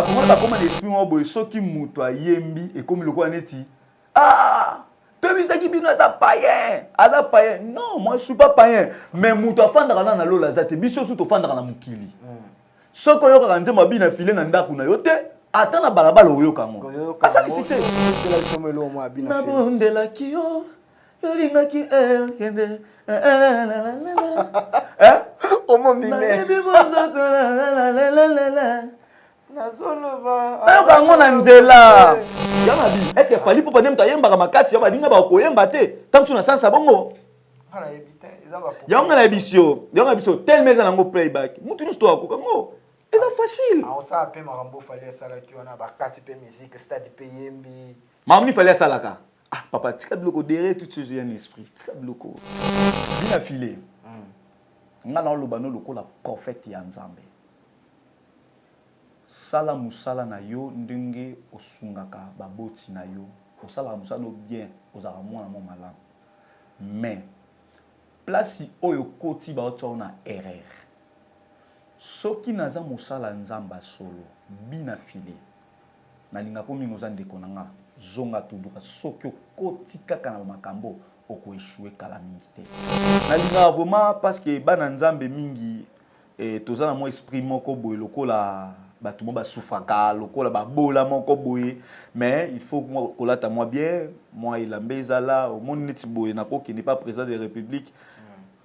comment bakoma l'esprit mo boy soki muto ayembi et comme le quoi neti ah Tobisaki bino ata païen, ata païen. Non, moi je suis pas païen, mais muto afandaka na lola zate biso su to fandaka na mukili. Soko yo ka nzema bina filé na ndaku na yo te ata na balabala oyo kango. Asali succès. Na bondela kiyo yolinga ki kende Omo mime. Nayoka yango na nzela. Est-ce que fali pour nem tayembaka makasi ya balinga ba koyemba te. Tamsu na sansa bongo. Yango na bisio tel meza nango playback. Mutu nyonso to akoka ngo. C'est facile. Ah ça pe marambo fallait sala ki wana ba kati pe musique stade pe yembi. Mamni fallait salaka. Ah papa, tika bloko derrière tout ce j'ai un esprit. Tika bloko. Bien affilé. Nga na lobano lokola prophète ya Nzambe. Sala musala na yo ndenge osungaka baboti na yo. Osala musala no bien, ozala mwana mo malamu. Mais place oyo koti ba otona erreur. Soki naza musala Nzamba solo, bina filé. Na linga ko mingo za ndeko nanga zonga tuduka soki okoti kaka na makambo oko échouer kala mingi te. Na linga vraiment parce que bana Nzambe mingi tozana mo esprit moko boye lokola batu mo ba soufaka lokola ba bola moko boye mais il faut moi kolata moi bien moi il ambeza là au monde neti boye na ko qui n'est pas président de la République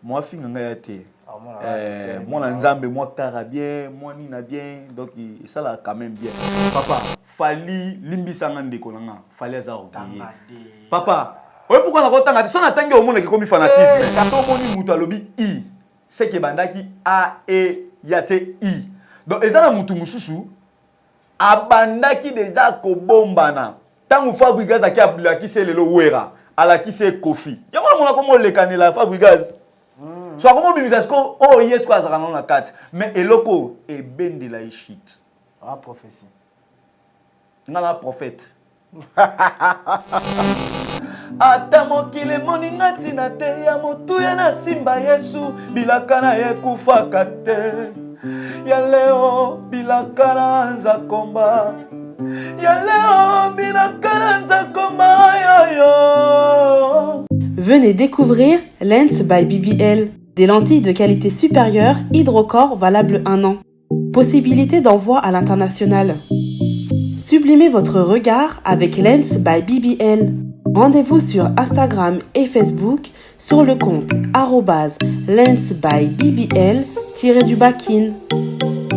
moi finga nga te moi na Nzambe moi kara bien moi nina bien donc ça là quand même bien papa fali limbisa nga ndeko nanga fali aza obiye papa oye pourquoi na kotanga so na tangi au monde qui comme fanatisme quand moni mutu alobi i c'est que bandaki a e yate i donc ezana mutu mususu abandaki déjà ko bombana tangu Fabregas aki ablaki se lelo wera alaki se Kofi yango mona komo lekanela Fabregas so comment bimisa ko oh yes ko azaka na kati mais eloko e bendela ishit ah prophétie ngala prophète ata mokili moninga tina te ya motuya na simba Yesu bilaka na ye kufaka te ya leo bilaka na anza komba ya leo bilaka na anza komba yo. Venez découvrir Lens by BBL, des lentilles de qualité supérieure, hydrocore valable 1 an. Possibilité d'envoi à l'international. Sublimez votre regard avec Lens by BBL. Rendez-vous sur Instagram et Facebook sur le compte @lensbybbl_kin.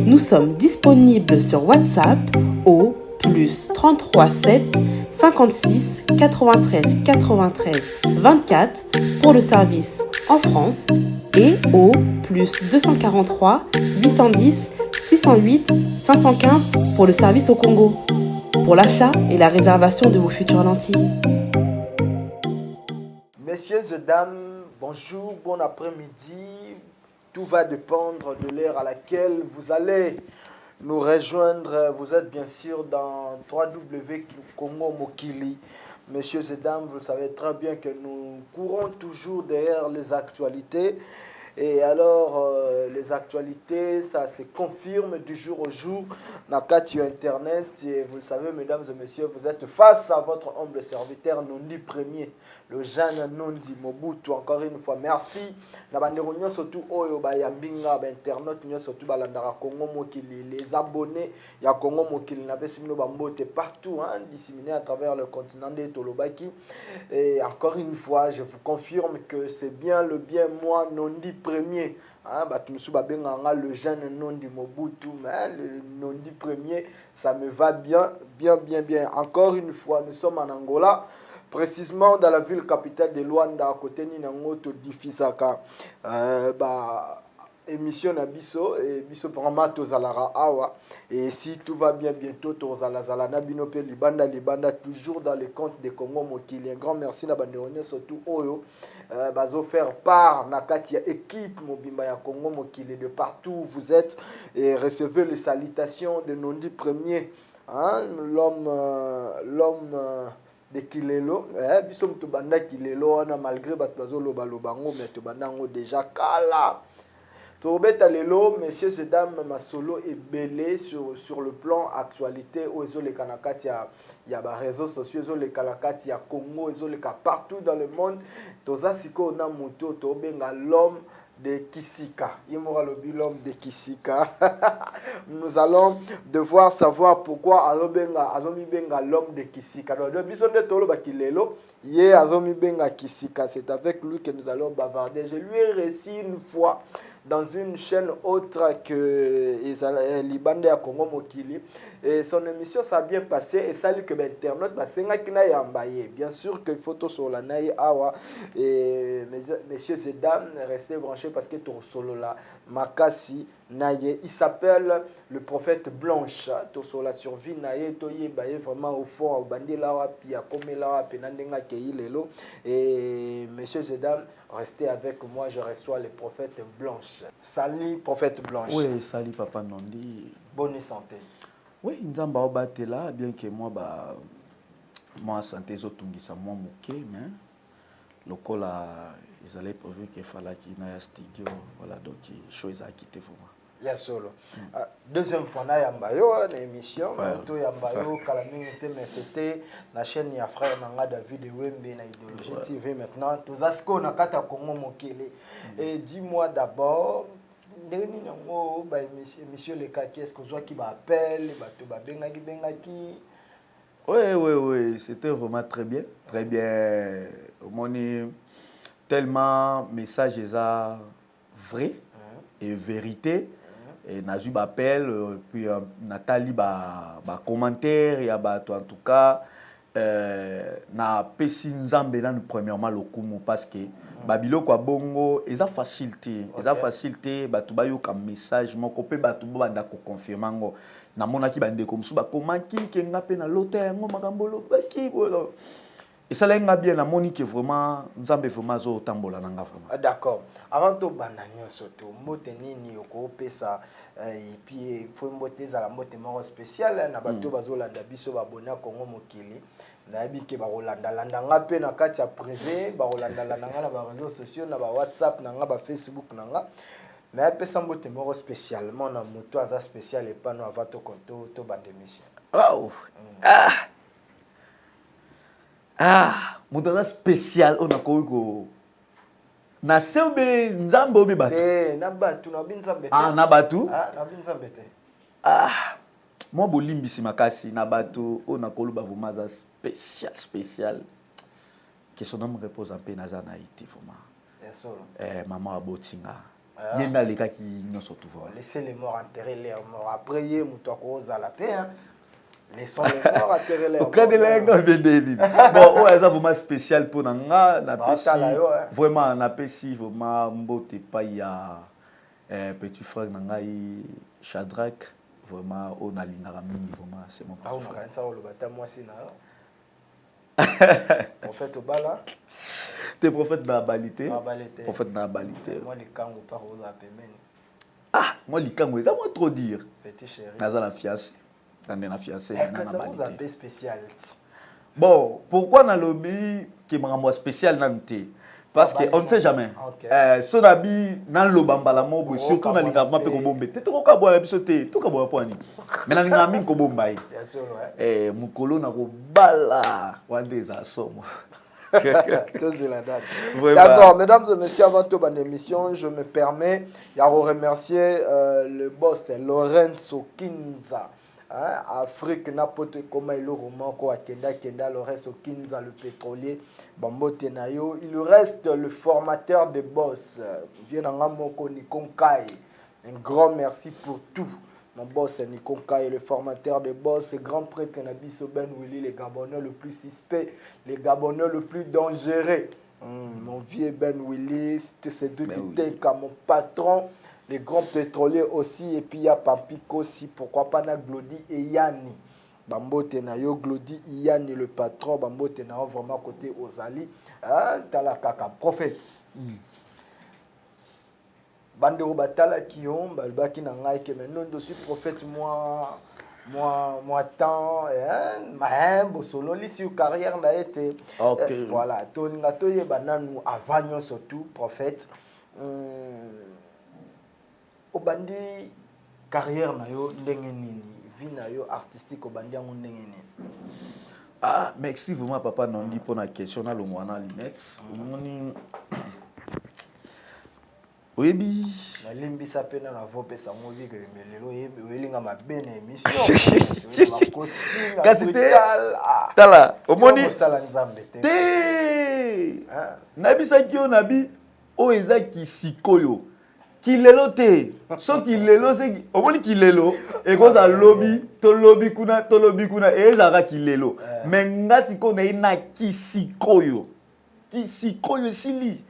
Nous sommes disponibles sur WhatsApp au +33 7 56 93 93 24 pour le service en France et au +243 810 608 515 pour le service au Congo. Pour l'achat et la réservation de vos futures lentilles. Messieurs et dames, bonjour, bon après-midi. Tout va dépendre de l'heure à laquelle vous allez nous rejoindre. Vous êtes bien sûr dans www Congo Mokili. Messieurs et dames, vous savez très bien que nous courons toujours derrière les actualités. Et alors, les actualités, ça se confirme du jour au jour. Nakati Internet, et vous le savez, mesdames et messieurs, vous êtes face à votre humble serviteur, Nondi Premier, le jeune Nondi Mobutu. Encore une fois, merci. Nabanderonyo surtout Oyo Bayambinga, Internet, surtout Balandara Congo Mokili, les abonnés, ya Congo Mokili, Nabesimino Bambote partout, disséminés à travers le continent de Tolobaki. Et encore une fois, je vous confirme que c'est bien le bien moi, Nondi Premier, le jeune Nondi Mobutu, mais le Nondi Premier, ça me va bien. Encore une fois, nous sommes en Angola, précisément dans la ville capitale de Luanda, à côté de Nangoto Difisaka. Émission na biso et biso vraiment tozalara awa et si tout va bien bientôt tozala na binope libanda toujours dans les comptes de Congo Mokili. Un grand merci na banderonyo surtout oyo bazo faire part na kati ya équipe mobimba ya Congo Mokili de partout où vous êtes et recevez les salutations de Nondi Premier, l'homme de Kilelo, biso mtobanda Kilelo wana malgré bato bazo loba lobango mais tobanda ngo déjà kala Tobeta lelo, messieurs et dames, ma solo est belé sur le plan actualité où ils ont les kanakati il y a des réseaux sociaux, ils ont les kanakati il y a Congo, ils ont les cas partout dans le monde. Toza siko na muto tobenga l'homme de Kisika. Imora l'homme de Kisika. Nous allons devoir savoir pourquoi azomi benga l'homme de Kisika. Donc le bison de tolo bakilelo, hier azomi benga Kisika, c'est avec lui que nous allons bavarder. Je lui ai réussi une fois dans une chaîne autre que Libande à Congo Mokili. Et son émission, ça a bien passé. Et salut que l'internaute, bien sûr que photo sur la naïe awa. Et messieurs et dames, restez branchés parce que ton solo là, Makasi naïe, il s'appelle le prophète Blanche. Ton solo la survie naïe, toye baye vraiment au fond, au bandi là, puis à comme là, penandenga kei lelo. Et messieurs et dames, restez avec moi, je reçois le prophète Blanche. Salut prophète Blanche. Oui, salut papa Nondi. Bonne santé. Oui, nzamba obatela bien que moi santé zotungisa moi moké mais lokola ils allaient prévu qu'il fallait qu'il y ait un studio voilà donc chose à quitter vraiment. Ya solo. Deuxième fois na yambayo na émission to yambayo kala mingi mais c'était la chaîne ya frère nanga David Wembe na Idéologie TV maintenant tous asko na kata Congo mokele. Et dis-moi d'abord monsieur le cas qu'est-ce que qui m'appelle bato bengaki. Oui, c'était vraiment très bien mon tellement message est vrai et vérité et nazu appel puis Nathalie commentaire il y a en tout cas na pesi nzambe na premièrement lokumu parce que babilo kwa bongo eza facilité batu bayoka message moko pe batu banda ko confirmer ngo na monaki bande ko musu ba komaki ke ngape na lota yango makambolo baki bolo et ça lenga bien la monique vraiment nzambe vraiment zo tambola nanga vraiment. D'accord. Avant to bananyo soto mbote nini yoko pesa et puis faut mbote za la mbote moko spécial na bato bazolanda biso babona Congo mokili na yebike barolanda landa ngape na kati ya privé barolanda landa na ba réseaux sociaux na ba WhatsApp na nga ba Facebook na nga mais pesa mbote moko spécialement na moto aza spécial et pas no avant to konto to bandemission. Wow. Moudala spécial on a ko na sebe nzambe obi batu. Na batu na binzambe. Na batu? Na binzambe te. Moi bolimbisi makasi na batu on a koluba vraiment za spécial que son nom repose en paix naza na ité vraiment. Maman abotinga. Yenda leka ki nyoso tout voir. Laissez les morts enterrer leurs morts. Après yé muto ko za la paix hein. Laissons les morts enterrer leurs morts. Au cas de la bon, ça vraiment spécial pour nanga na pesi. Vraiment na pesi vraiment mbote pa ya petit frère nanga Shadrach vraiment on a lingara mingi vraiment c'est mon petit frère. Ça le bata moi si na. Prophète Obala. T'es prophète na balité. Prophète na balité. Moi les kango pas aux apemeni. Moi les kango, ça moi trop dire. Petit chéri. Naza la fiancée. Dans fiancée na balité. Spécial. Bon, pourquoi na lobby qui m'a spécial nanté? Parce que on ne sait jamais. Son habit dans le bambala mobo surtout dans l'ingravement pe ko bombe. Te to ka bola biso te, to ka bola poani. Mais na ngami ko bombai. Bien sûr mukolo na ko bala wande za somo. D'accord, mesdames et messieurs, avant toute bonne émission, je me permets de remercier le boss Lorenzo Kinza. Afrique n'importe comment il roman quoi Kenda Lorenzo Kinza le pétrolier Bambote Nayo. Il reste le formateur de boss. Vienangamoko Nikonkai. Un grand merci pour tout. Mon boss est Nikonkai, le formateur de boss, grand prêtre Nabiso Ben Willy, les Gabonais le plus suspect, les Gabonais le plus dangereux. Mon vieux Ben Willy, c'était ces deux qui comme mon patron. Les grands pétroliers aussi, et puis il y a Pampiko aussi, pourquoi pas na Glody et Yanni. Bambo Tenayo, Glody et Yanni, le patron, Bambo Tenayo, vraiment côté Ozali. Tala kaka, prophète. Bandero Batala qui ont, Balbaki Nangaï, que maintenant, je suis prophète, moi, tant, mais Bosolo, l'ici, carrière n'a été. Voilà, Toninga Toye Bananou, avant surtout, prophète. obandi carrière na yo ndenge nini vie na yo artistique obandi yango ndenge nini? Ah, merci vraiment papa Nandi pour la question na longwana Linette. Omoni oyebi nalimbisa pena na vope sango vi que melelo yelinga mabene émission ma costume kasi te tala omoni sala nzambe te nabisa kio nabi o eza kisikoyo kilelo te so kilelo se omoni kilelo e koza lobby to lobby kuna ezaka kilelo mais ngasi ko na ina kisikoyo sili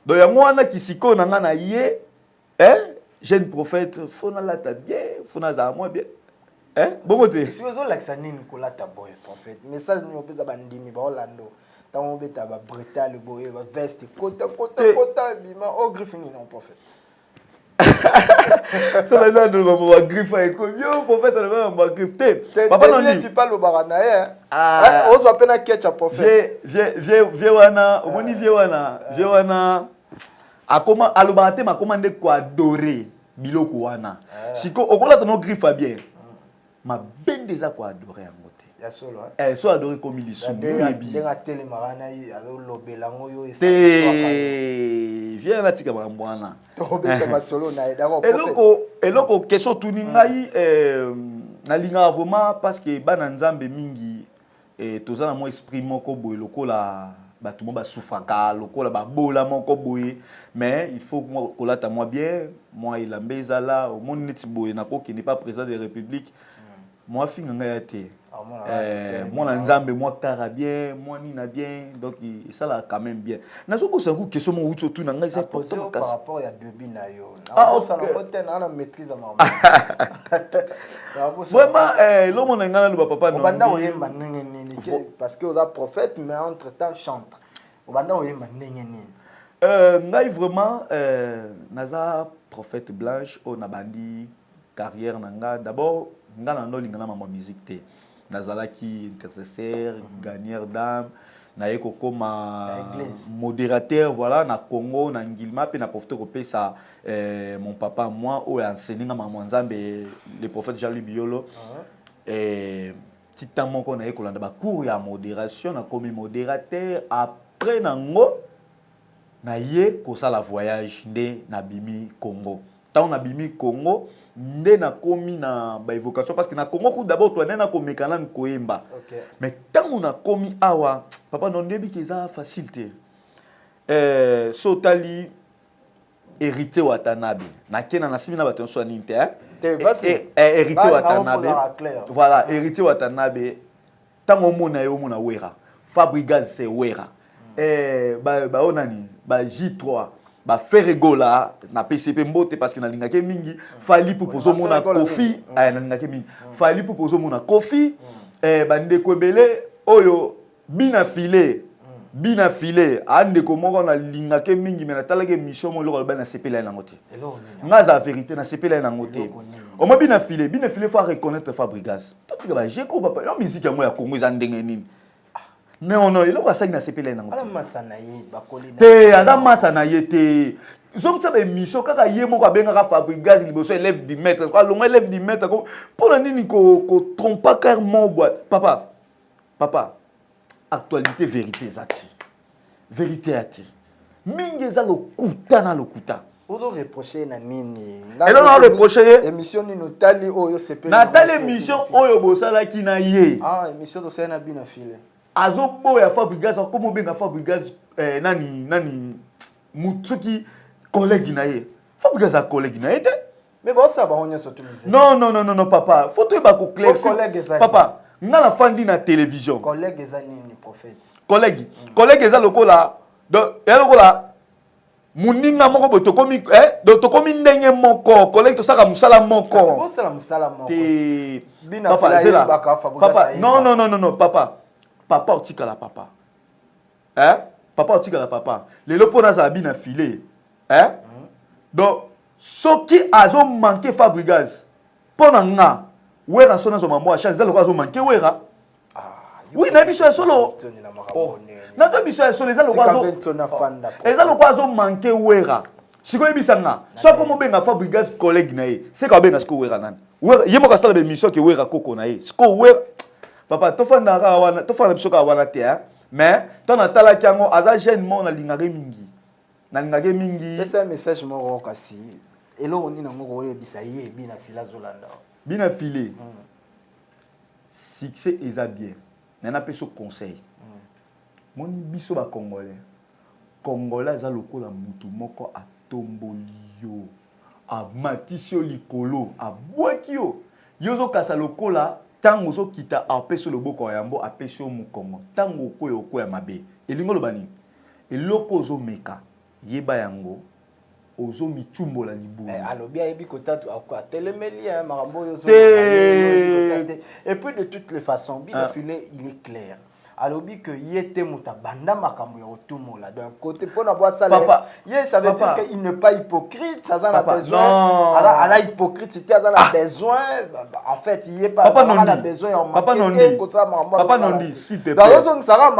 donc yango wana kisikoyo na nga na ye jeune prophète fona lata bien fona za moi bien bongo te si ozo lakisa nini ko lata boy prophète message ni opeza bandimi ba Orlando tango beta ba brutal boye ba veste kota bima o griffini non prophète. Ça là dans ma griffe et comme yo prophète na ma griffe te papa non ni c'est pas le barana on se appelle na ketchup prophète vie wana omoni vie wana akoma alobate makomande ko adorer biloko wana siko okola tono griffe bien ma bende za ko adorer yango te ya solo so adorer comme il sumu yebi denga tele marana yi alo lobelango yo esa viens na tika bambwana to beta masolo na edako eloko question tuni ngai na linga vraiment parce que bana nzambe mingi tozana mo esprit moko boye lokola bato mo ba souffraka lokola ba bola moko boye mais il faut que kolata moi bien moi il ambeza là au monde neti boye na ko qui n'est pas président de la République moi finga ngai te moi na nzambe moi kara bien moi nina bien donc ça là quand même bien nazo ko sa ku question mo uto tu na ngai c'est important par rapport à début na yo na ça na hotel na maîtrise ma vraiment lo mo ngana lo papa non banda oyemba ndenge nini parce que on a prophète mais entre temps chante banda oyemba ndenge nini ngai vraiment naza prophète blanche on a bandi carrière nanga d'abord ngana no lingana ma musique te nazalaki intercesseur gagneur d'âme na yeko koma modérateur voilà na Congo na Ngilma pe na professeur kopesa mon papa moi o enseigné na maman nzambe le prophète Jean-Louis Biolo titan moko na yeko landa ba cours ya modération na komi modérateur après nango na ye ko sala voyage nde na bimi Congo tant na bimi Congo nde na komi na ba évocation parce que na Congo ko d'abord toi na ko mekana koyemba mais tant na komi awa papa non debi ki za facilité sotali hérité Watanabe na kena na simina bato so ninte hérité Watanabe voilà hérité Watanabe tango mona yo mona wera Fabrigaz c'est wera ba onani ba J3 ba Ferregola na PCP mbote parce que na lingake mingi fali pour poser mona Kofi na lingake mingi fali pour poser mona Kofi bande ko belé oyo bina filé ande ko moko na lingake mingi mais na talake mission mo lokolo bana CPL na ngote nga za vérité na CPL na ngote o mo bina filé faut reconnaître Fabrigaz to ba j'ai ko papa yo musique yango ya Congo za ndenge nini mais on a eloko asali na CPL na ngote ala masana ye bakoli te aza masana ye te zomtsa ba mission kaka ye moko abenga Fabrigaz liboso élève du maître quoi longo élève du maître ko pour nini ko trompa carrément boîte papa actualité vérité zati vérité ati mingi za lokuta na lokuta odo reprocher na nini et non reprocher émission ni notali oyo CPL na tali émission oyo bosala ki na ye émission to sena bina file azobo ya Fabrigaz comme benga Fabrigaz nani mutsuki collègue na ye Fabrigaz a collègue na ye te mais bon ça ba on y a surtout non papa faut te ba ko clair papa ngala fandi na télévision collègue eza nini prophète collègue eza lokola donc lokola muninga moko botokomi tokomi ndenge moko collègue to saka musala moko c'est bon ça la musala moko te papa zela papa non papa otikala papa papa otikala papa lelo pona za bina filé donc soki azo manquer Fabrigaz pona nga wera sona zo mambo a chance dalo azo manquer wera oui na biso solo na to biso solo ezalo azo manquer wera sikoyo bisanga so comme benga Fabregas collègue na ye c'est ka benga siko wera nani wera yemo ka sala be mission ke wera koko na ye siko wera papa to fanda ka wana to fanda biso ka wana te mais to na tala kyango aza jeune mo na lingage mingi na lingage mingi c'est un message mo kasi elo ni na ngo yo bisaye bina fila zolanda bina filé succès eza bien nana peso conseil moni biso ba congolais za lokola mutu moko atombolio amatisio likolo abwaki yo zo kasa lokola tango zo kita apeso loboko yambo apeso mukongo tango koyo mabe elingo lobani eloko zo meka yeba yango ozo michumbola libu alobi ayebi kotatu akwa telemeli marambo yo zo et puis de toutes les façons bien filé il est clair alobi que yete muta banda makambo ya otumola d'un côté pour na boîte ça ça veut dire qu'il n'est pas hypocrite ça a besoin à hypocrite c'était a besoin en fait il est pas a besoin papa non dit s'il te plaît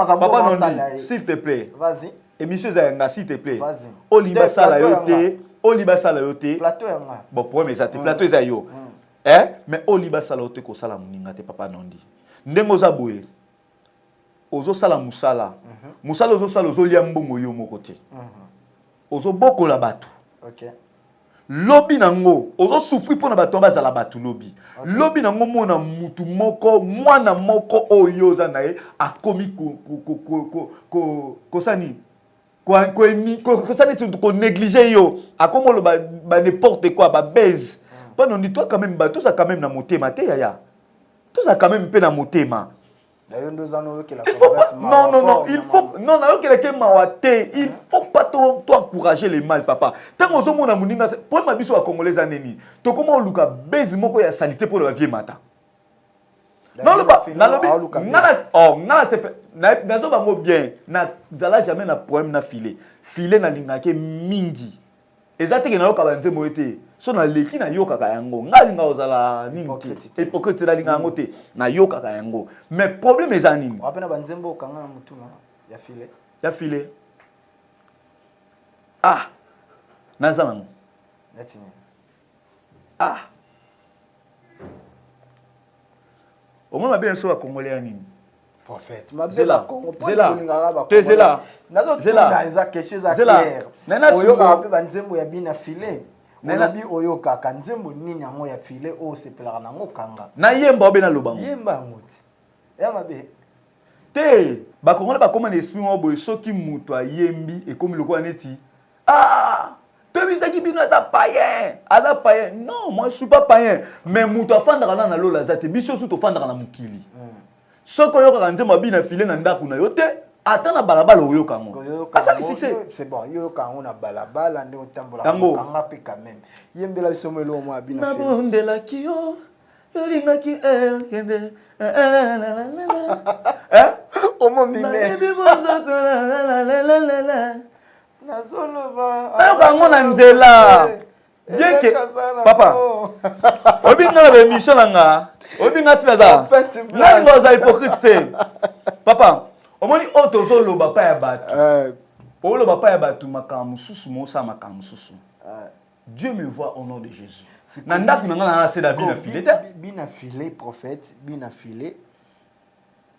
papa s'il te plaît vas-y émission za s'il te plaît vas-y oliba sala yote plateau yanga bon problème ça te plateau za yo mais oliba sala yote ko sala muninga te papa non dit ndengo za boye ozo sala musala musala ozo sala ozo lia mbongo yo moko te ozo bokola batu OK lobi nango ozo souffrir pona batu bazala batu lobi lobi nango mona mutu moko mwana moko oyo za nae akomi ko sani ko sani ko négliger yo akomo ba n'importe quoi ba baise pas non dis toi quand même batu ça quand même na motema te yaya tout ça quand même peu na motema. Il faut pas, non, il faut, non, il faut pas t'encourager les mal, papa. Tant que nous sommes moninga, pour ma biso à Congolais anemi, to comment on luka baiser moko ya salité pour la vieille mata. Non le ba, na lobi, na c'est na zo bango bien, na zala jamais na problème na filer na lingake mingi. Ezate ke na yo kabanze moete. So na leki na yoka ka yango ngalinga ozala nini te hypocrite la linga yango te na yoka ka yango mais problème eza nini apena banzembo kanga na mutu ya file naza nango netini au moins bien so ba congolais ya nini prophète mabela Congo zela eza quelque chose à clair oyo ka pe banzembo ya bina file Nelabi oyo kaka nzembo nini yango ya file o sepelaka nango kanga na yemba obe na lobango yemba ngoti ya mabe te ba kongola ba koma na esprit mo boy soki muto ayembi e komi lokola neti to bisaki bino ata païen non moi je suis pas païen mais muto afandaka na lola zate biso su to fandaka na mukili soko yo kaka nzembo bina file na ndaku na yo te ata na balabala oyo kango asali succès c'est bon yo kango na balabala nde otambola kanga pe quand même yembela biso melo mo abina na bondela kiyo yolinga ki kende omo mime na zolo ba ayo kango na nzela bien que papa obinga na émission nga obinga tinaza nani ngoza hypocrite papa omoni otozo loba pa ya batu oloba pa ya batu makambo susu mosa makambo susu Dieu me voit au nom de Jésus nanda kunanga na seda bina filé prophète bina filé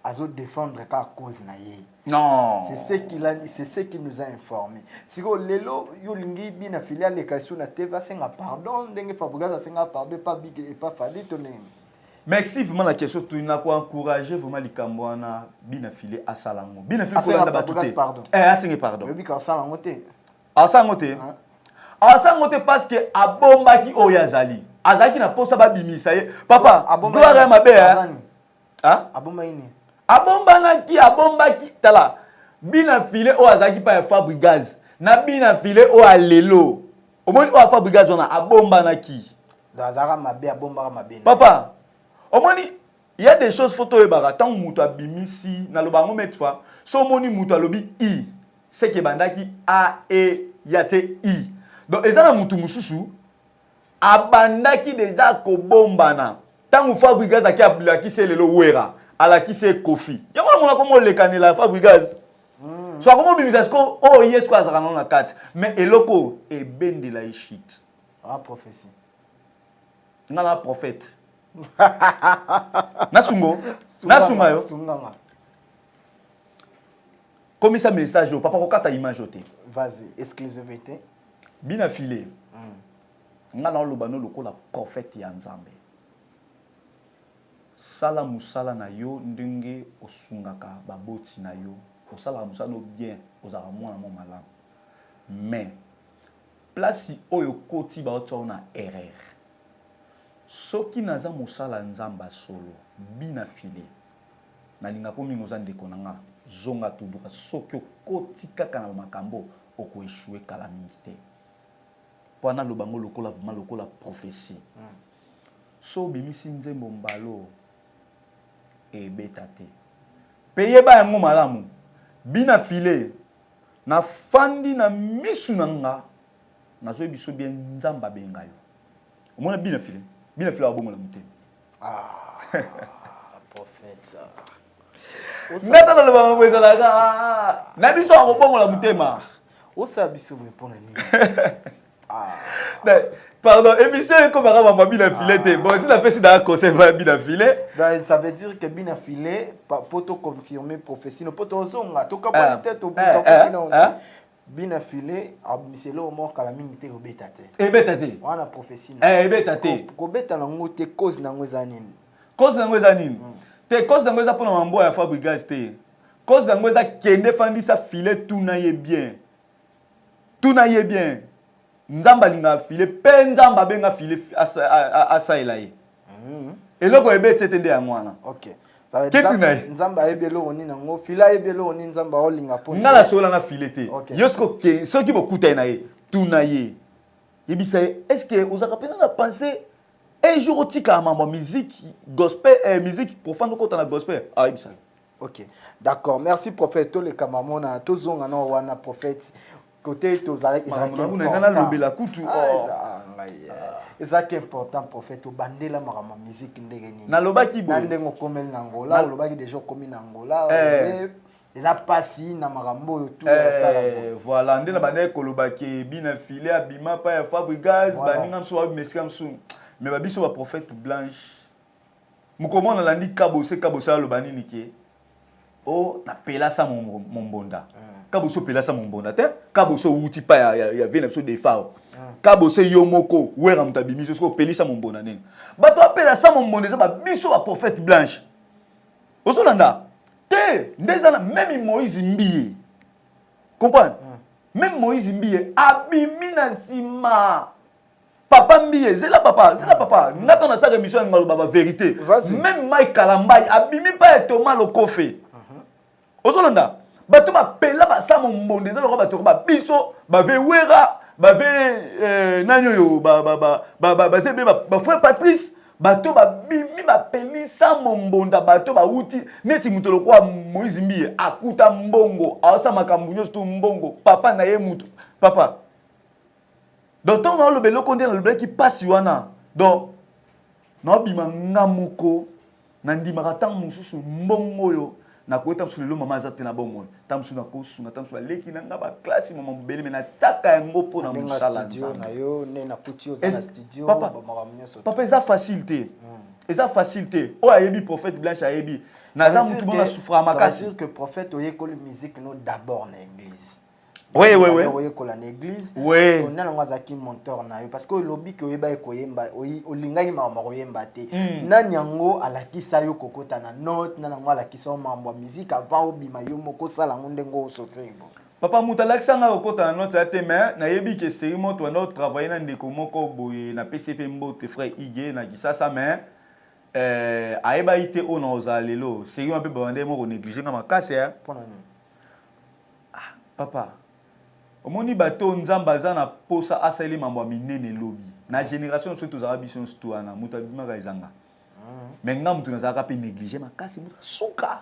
azo défendre ka cause na ye non c'est ce qui nous a informé siko lelo yolingi bina filé ale kaisho na teva senga pardon ndenge Fabregas senga pardon pas big et pas fali tonem. Merci vraiment la question tu n'as quoi encourager vraiment likambo wana bina filé à salango bina filé ko landa batuté asinge pardon oui ka salango te asango te parce que abombaki oyazali azaki na posa ba bimisa ye papa gloire ya mabe abombaki tala bina filé o azaki pa ya Fabregas na bina filé o alelo omoni o Fabregas ona abombanaki dazara mabe abombaka mabe papa omoni il y a des choses photo ebara tant muto abimisi na lobango metfa so moni muto alobi i c'est que bandaki a e yate i donc ezana mutu mususu abandaki déjà ko bombana tant Fabregas aki selelo wera ala ki se kofi yango mona komo lekanela Fabregas so comment bimisa ko oh yes ko azaka na kati mais eloko e bendela ishit ah prophétie ngala prophète nasungo nasunga yo sunganga comme ça message papa ko kata image oté vas-y exclusivité bina filé ngala lobano lokola prophète ya nzambe sala musala na yo ndenge osungaka baboti na yo osala musala no bien ozala mwana mo malamu mais place oyo koti ba otso na erreur soki naza musala nzamba solo bina filé nalinga ko mingo za ndeko nanga zonga tuduka soki okoti kaka na makambo oko échouer kala mingi te pona lobango lokola vraiment lokola prophétie so bimisi nzembo mbalo e betate peye ba yango malamu bina filé na fandi na misu nanga nazo biso bien nzamba benga yo omona bina filé wa bongo la mutema prophète ngata na lobango kwezalaka na biso akobongo la mutema osa biso répondre ni pardon, émission est comme un bina filé. Bon, si la personne a un conseil, bina filé. Ça veut dire que bina filé, pour te confirmer prophétie, pour te zonga, tu capable peut-être au bina filé, c'est là au moins que la minute est obétate. Ebétate. On a prophétie. Ebétate. Kobeta nango te cause nango zanine. Cause nango zanine. Te cause nango za pour na mambo ya Fabregas te. Cause nango za kende fandi sa filé tout na ye bien. Tout na ye bien. Nzamba linga filé pe nzamba benga filé asa elaye. Eloko ebete tende ya mwana. OK. Ça veut dire nzamba ebelo oni nango fila ebelo oni nzamba olinga po. Ngala sola na filete. Yosko ke soki bokuta na ye tout na ye. Yebisa est-ce que vous avez pas pensé un jour au tika ma musique gospel musique profane ko na gospel ah yebisa. OK. D'accord. Merci prophète to le kamamona to zonga na wana prophète. Côté tozalaki ezaki important prophète obandela makama musique ndenge nini nalobaki bo ndengo komel na Angola olobaki déjà komi na Angola eza pasi na makambo oyo tout sala voilà ndena bana kolobaki bina filé abima pa ya Fabregas baninga mso wa mesika mso mais babiso ba prophète blanche mukomona landi kabose lobani nike o na pela sa mon bonda kaboso pela sa mombonda te kaboso uti pa ya vena so defao kaboso yomoko wera mutabimi so pelisa mombonda nene bato apela sa mombonda za ba biso ba prophète blanche osolanda te ndeza na même Moïse Mbiye comprendre même Moïse Mbiye abimi na sima papa Mbiye zela papa ngata na sa émission ngalo ba vérité même Mike Kalambai abimi pa Thomas Lokofe osolanda bato ba pela ba sa mombonde na bato ba biso ba vewera ba ve nanyo yo ba sebe ba frère Patrice bato ba bimi ba pelisa mombonda bato ba uti neti mutolo kwa Moïse Mbiye akuta mbongo awasa makambu nyoso to mbongo papa na ye mutu papa donc on a le belo konde na le belo qui passe wana donc na bima ngamuko na ndima ka mususu mbongo yo na koeta msulelo mama zate na bongo tamsu na kosunga tamsu leki na ngaba classe mama mbele na taka yango po na musala studio na yo ne na kutio za na studio papa eza facilité o ayebi prophète blanche ayebi na za mutu bona souffra makasi c'est sûr que prophète oyekoli musique no d'abord na église oui oyekola na église oui on a na ngazaki monteur na yo parce que lobi ke oyeba ekoyemba olingaki mama koyemba te nani yango alakisa yo kokota na note nana ngo alakisa mambo musique avant obima yo moko sala ndengo osofebo papa muta alakisanga kokota na note ya te mais nayebi ke série moto wana travailler na ndeko moko boye na PCP mbote frère Ige na kisasa mais ayeba ite ona ozalelo série mpe bande moko négliger nga makasi pona ni papa omoni bato nzamba za na posa asali mambo minene lobi na génération so tozala biso sto wana muta bimaka ezanga mais nga mutu nazaka pe négliger makasi muta suka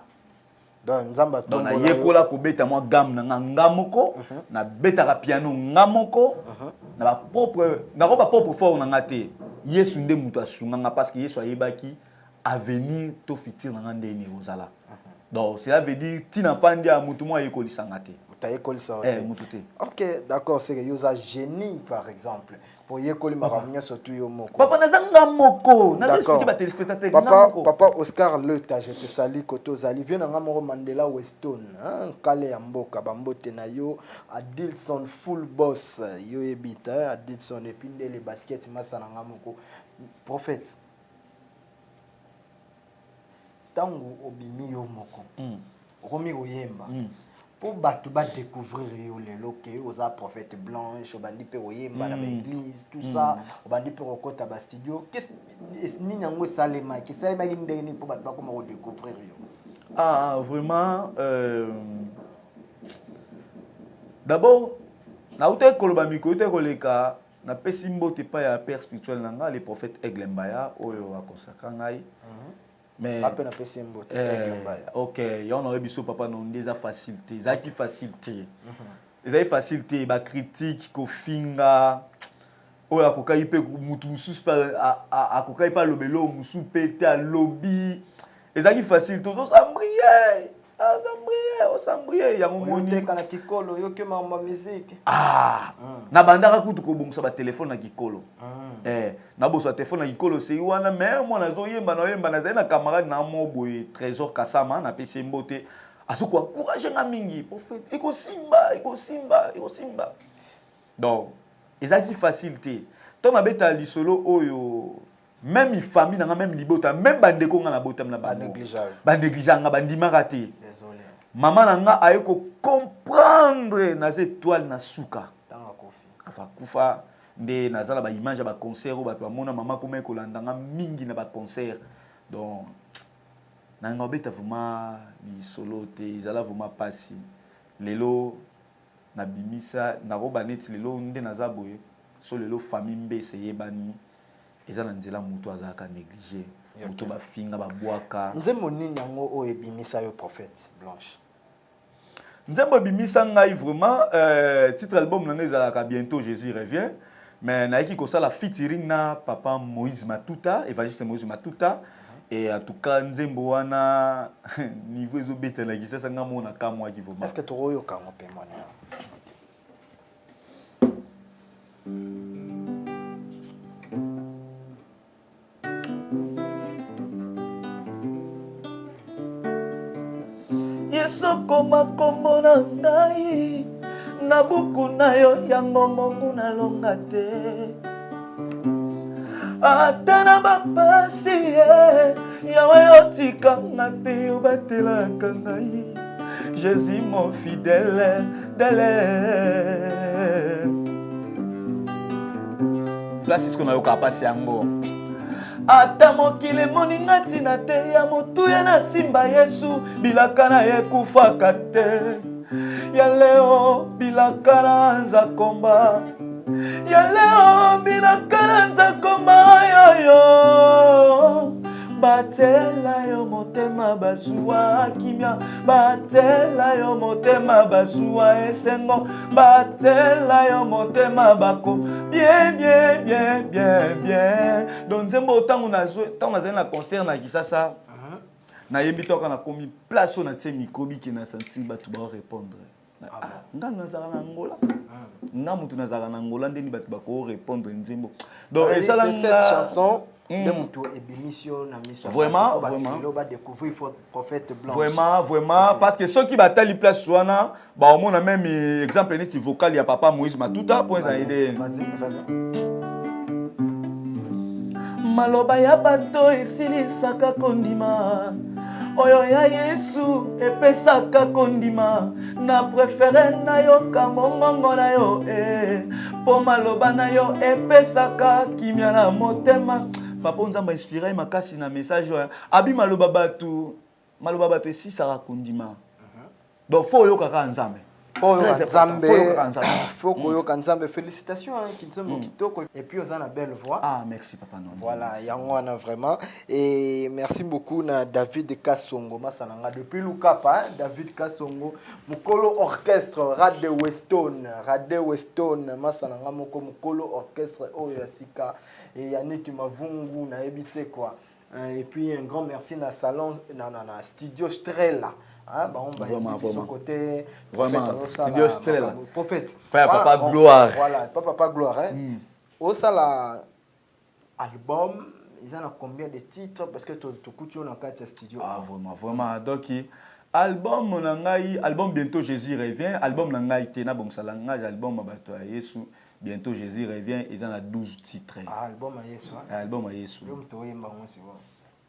donc nzamba to na yekola ko beta moi gamme na ngamoko na betaka piano ngamoko na ba propre fort na ngate Yesu nde mutu asunga parce que Yesu ayebaki avenir to futur na ngande ni ozala donc cela veut dire tina fandi a mutu moi yekolisa ngate ta école ça. Mututé. OK, d'accord, c'est que yoza génie par exemple. Pour yekoli makamnya surtout yo moko. Papa nazanga moko, na expliquer ba téléspectateur Papa Oscar Leuta, je te salue koto zali viens nga moko Mandela Weston, hein, kale ya mboka bambote na yo Adilson full boss yo ebita Adilson et puis les basket masana nga moko prophète. Tango obimi yo moko. Okomi oyemba. Pour battre découvrir les que aux prophète blanche au bandi pe oyemba dans l'église tout ça au bandi pe okota ba studio qu'est-ce ni nango salema qui salema ndeni pour battre comment découvrir yo. Ah vraiment d'abord na uta koloba miko uta koleka na pesi mbote pa ya père spirituel nanga le prophète Eglembaya oyo akosaka ngai. Mais OK, on aurait biso papa non des facilité, ça qui facilité. Les facilité ba critique ko finga o ya kokai pe mutu mususu pa akokai pa lobelo musu pété à lobby. Les qui facilité to sambrier. Sambrier ya momoni kana kikolo yo ke mama musique. Na bandaka kutu ko bongisa ba téléphone na kikolo. Na boso téléphone na kikolo c'est wana mais moi nazo yemba na zai na camarade na mo boye trésor kasama na pesi mbote asuko encourager nga mingi prophète iko simba. Donc ezaki facilité to na beta lisolo oyo même i famille na même libota même bandeko nga na botam na ba négligeant bandima raté. Désolé. Maman nanga ayeko comprendre na étoile na suka. Tanga kofi. Afa kufa nde nazala ba image ba concert ou ba mona maman comme ko landanga mingi na ba concert. Donc nanga beta vraiment li solo te izala vraiment passi. Lelo na bimisa na roba net lelo nde nazaboye. So lelo famille mbese yebani. Ezala nzela mutu azaka négliger. Mutu ba finga ba boaka. Nzembo nini yango o ebimisa yo prophète blanche. Nzembo bimisa ngai vraiment titre album nanga ezalaka bientôt Jésus revient. Mais naiki ko sala featuring na papa Moïse Matuta, évangéliste Moïse Matuta. Et en tout cas nzembo wana niveau ezobeta na kisasa nga mona kamwa ki vraiment. Est-ce que tu royo kamwa pe mwana? Yeso kombo na ngai na buku na yo yango mongu na longa te ata na bapasi yawe otika nga te obatelaka ngai Jésus mon fidèle dele place isko na yo kapasi yango ata mokili moninga ntina te ya motuya na simba Yesu bilaka na ye kufaka te ya leo bilaka na nzakomba ya leo bilaka na nzakomba yoyo batela yo motema bazwa kimia batela yo motema bazwa esengo batela yo motema bako bien donc nzembo tango nazali na concert na Kisasa na yembi toka na komi place na tie mikobi ki na sentir batu ba répondre nga nazala na Angola nga mutu nazala na Angola ndeni batu ba ko répondre nzembo donc et ça cette chanson de mutu ebimission na mission vraiment lo ba découvrir prophète blanc vraiment parce que ceux qui batali place wana ba on a même exemple neti vocal ya papa Moïse Matuta point ça aider vas-y maloba ya bato esilisaka kondima oyo ya Yesu epesaka kondima na préféré na yo kamongongo na yo po maloba na yo epesaka kimia na motema papa nzamba inspiré makasi na message abi maloba bato esisaka kondima donc faut yo kaka nzambe faut koyoka nzambe félicitations hein kinzembo kitoko et puis aux a belle voix merci papa non voilà yango wana vraiment et merci beaucoup na David Kasongo masananga depuis Lukapa David Kasongo mukolo orchestre Rade Weston masananga moko mukolo orchestre oyo sika et Yannick Mavungu na ebise quoi Et puis un grand merci dans salon, dans studio Strela. Hein, bah, on va vraiment, de son côté. Vraiment, studio Strela. Prophète. Papa Gloire. Voilà, Papa Gloire. Hein. Au ça, album, ils ont combien de titres? Parce que tu as dans 4 studios. Ah, vraiment. Donc, album, album bientôt Jésus revient. Album, album, bientôt Jésus revient. Ils ont 12 titres. Ah, album à Yesu. Album à Yesu.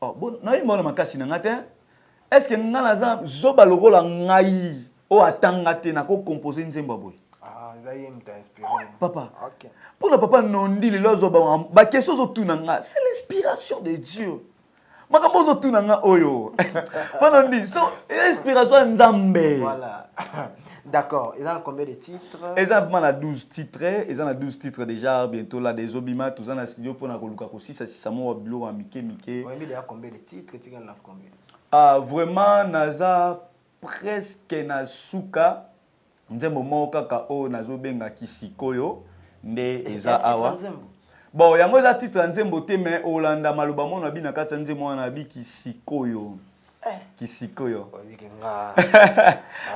Oh, bon, est-ce que nous avons zoba logo la ngai o atangate na ko composer nzemba boy? Ah, ça y est, m't'a inspiré. Papa. OK. Pour le papa non dit le zoba ba question zo tunanga, c'est l'inspiration de Dieu. Makambo zo tunanga oyo. Pas non dit, c'est l'inspiration nzambe. Voilà. D'accord. Ils ont combien de titres? Ils ont 12 titres. Ils ont 12 titres déjà. Bientôt là, des obima, tout ça dans le studio pour nous faire aussi. Ça, c'est mon bureau à Mickey. Oui, mais il y a combien de titres? Tu en as combien? Ah, vraiment, naza presque na suka. Nzembo mo kaka o nazo benga kisikoyo. Nde eza awa. Bon, yango eza titre nzembo te mais Olanda maluba mo na bi na kati nzembo na bi kisikoyo. Kisikoyo.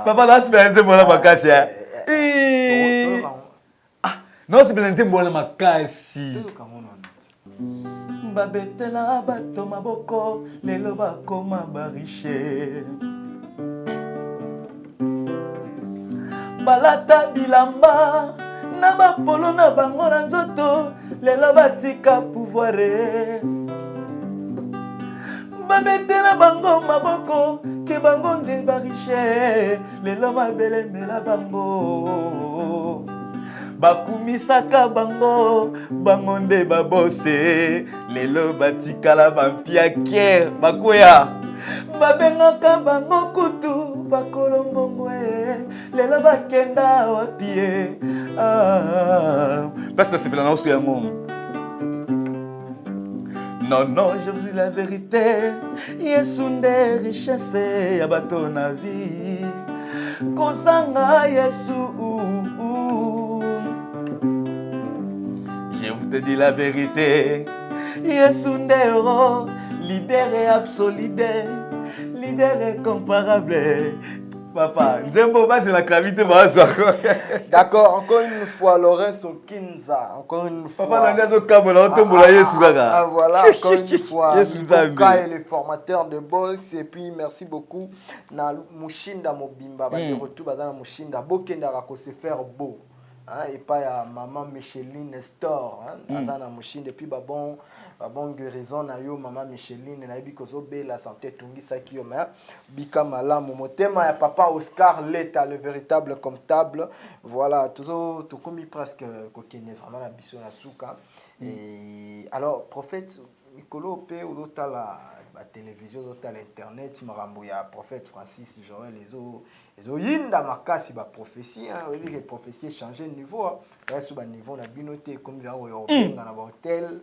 Papa là c'est nzembo na makasi ya. Non c'est nzembo na makasi. Babetela bato maboko lelo bakoma bariche. Balata bilamba na bapolo na bango na nzoto lelo batika pouvoir. Babetela bango maboko ke bango nde bariche lelo mabelemela bango. Bakumisaka bango bango nde babose lelo batikala bampiake bakoya babengaka bango kutu bakolombongwe lelo bakenda wapie parce que c'est plein de yango. Non, je vous dis la vérité. Yesu nde richesse ya bato na vie. Kozanga Yesu. Je vous te dis la vérité. Yesu ndero, leader et absolu, leader incomparable. Papa, Nzembo, c'est la gravité. D'accord, encore une fois, Lorenzo Kinza. Encore une fois. Papa, on a dit que Yesu gaga. Ah, voilà, encore une fois. Nicoka est le formateur de Boss. Et puis, merci beaucoup. Na Mushinda Mobimba, de retour dans Mushinda. Bokenda Rako se faire beau. Et pas à maman Micheline Store. Azana Mushinda. Et puis, bon guérison na yo maman Micheline na yebi kozo be la santé tungisa kiyo ma bika malamu motema ya papa Oscar Leta le véritable comptable. Voilà tout komi presque kokene vraiment la biso na suka. Et alors prophète Mikolo pe ozota la télévision ozota l'internet marambo ya prophète Francis Joël ezo yinda makasi ba prophétie oui les prophéties changer de niveau là sur ba niveau na binoté comme ya o benga na ba hôtel.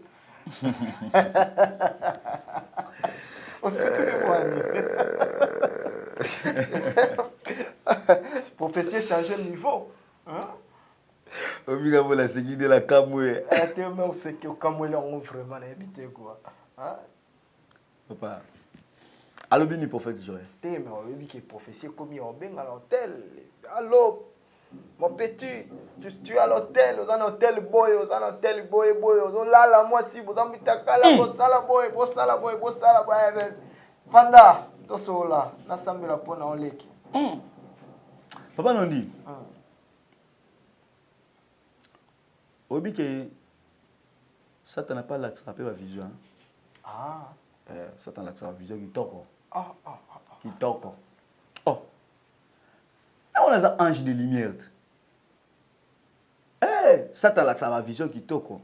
Prophétie changer de niveau. On vient voir la sécurité de la Kamoué. Tu me sais que Kamoué on vraiment habité quoi. Papa. Allo bini prophète Joël. Tu me oui que prophétie comme on ben à l'hôtel. Allô mon petit, tu es à l'hôtel, aux un hôtel boy, aux là, moi si vous avez takala, boy, Vanda, to sola, na sambi la pona on leki. Papa non dit. Obi que Satan n'a pas l'accès à la vision. Satan l'accès à la vision qui toko. Qui toko. Oh. On a un ange de lumière. Ça t'a l'accès à la vision qui toko.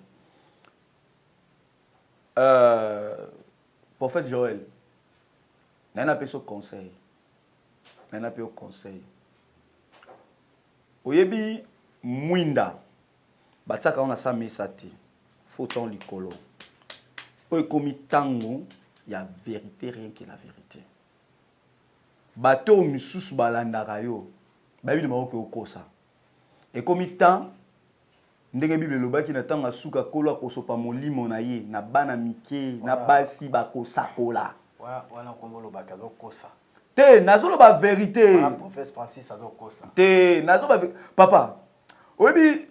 Prophète Joël, il y a un peu de conseil. Il y a un peu de conseil. Oyebi Mwinda, Bataka on a sa mesati, Fauton Likolo. Oyekomi tango, il y a vérité, rien que la vérité. Bateau misusu balandaka yo. Babi de Maroc au Kosa. Et comme temps, ndenge Bible lobaki na tanga suka kolo akosopa molimo na ye na bana mike na basi bakosakola wana kombo lobaki azokosa te nazoloba vérité Prophète Francis azokosa te nazoloba papa oyebi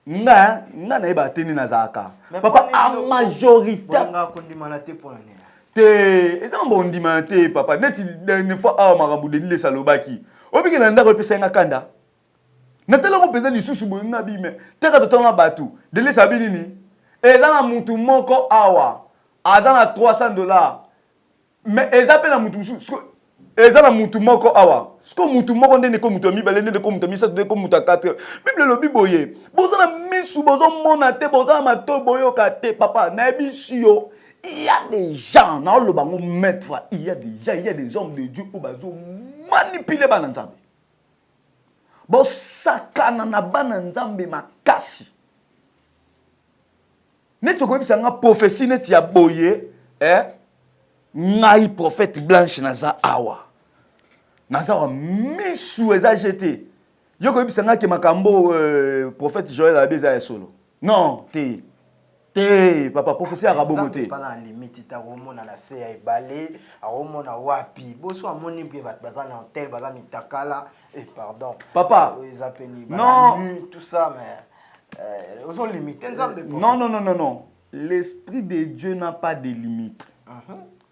nga na yeba teni nazalaka papa a majorité nga kondimana te pona nini te eza mbondima te papa neti dernière fois awa makambo Denis salobaki obiki na ndako epesa nga kanda natala ko peza lisusu bolinga bime teka totona batu Denis abi nini eza na mutu moko awa aza na $300 mais eza pe na mutu mususu eza na mutu moko awa siko mutu moko ndene ko mutu mibale ndene ko mutu misato ndene ko mutu 4 Bible lobi boye boza na misu boza mona te boza na mato boyoka te papa na bisu yo. Il y a des gens, maître, il y a des hommes de Dieu qui ont manipulé les gens. Bon, ça, na bananzambe makasi. Net ko bisa nga prophétie net ya boye, ngai prophète blanche naza awa. Naza wa misu eza jeté. Yo ko bisa nga ke makambo prophète Joël abeza ya solo. Non, te. Papa professeur arabomote pas na limite ta romona na se ya balé romona wapi boso amoni pe bazana hotel bazana mitakala et pardon papa non tout ça mais aux limites non l'esprit de Dieu n'a pas de limite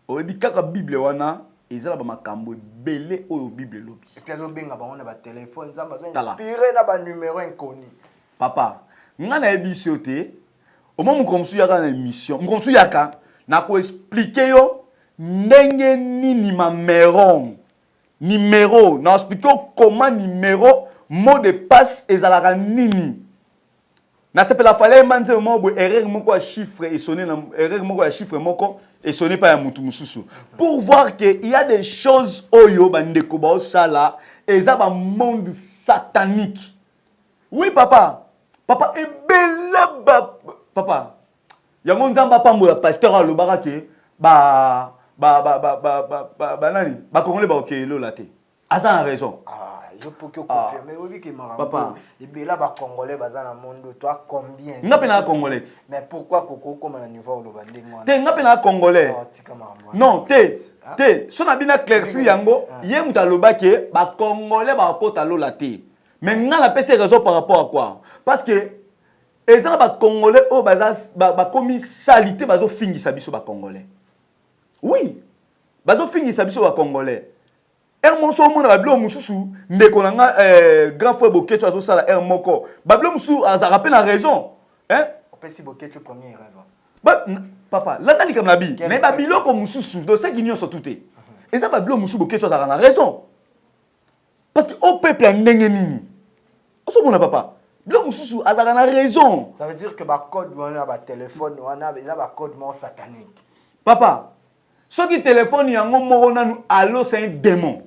on dit kaka Bible wana ezala ba makambo belé oyo Bible lobi et puis azobenga bango na ba téléphone nzamba zo inspiré na ba numéro inconnu papa ngana ebisiote au moment où je suis à l'émission, je suis à expliquer ndenge nini numéro, na expliquer comment numéro mot de passe ezalaka nini. Na sepela fallait manze mo bo erreur moko a chiffre et sonner na erreur moko a chiffre moko et sonner pas ya mutu mususu. Pour voir que il y a des choses oyo bandeko ba osala eza ba monde satanique. Oui papa ebele papa yango nzamba pambola pasteur alobaka ke nani ba congolais ba okelo la te asa na raison je peux que confirmer oui que papa et bien là ba congolais baza na monde toi combien ngape na congolais mais pourquoi koko comme na niveau lo bandingo te ngape na congolais non te so na bina clerci yango ye muta lobake ba congolais ba kota lo la te mais ngala pese raison par rapport à quoi parce que et ça ba congolais au ba komi salité bazo fingisa biso ba congolais oui bazo fingisa biso ba congolais monso mona ba blo mususu ndeko nanga grand frère Bokecho azo sala moko ba blo mususu a rappelé la raison on peut si Bokecho première raison papa là dans comme la bi mais ba biloko mususu do c'est guignon sur tout et ça ba blo mususu Bokecho a la raison parce que au peuple ndenge nini oso mona papa Blanc Moussou a raison. Ça veut dire que le code de téléphone, on a un code satanique. Papa, ce qui téléphone, il y a un moment allô, c'est un démon.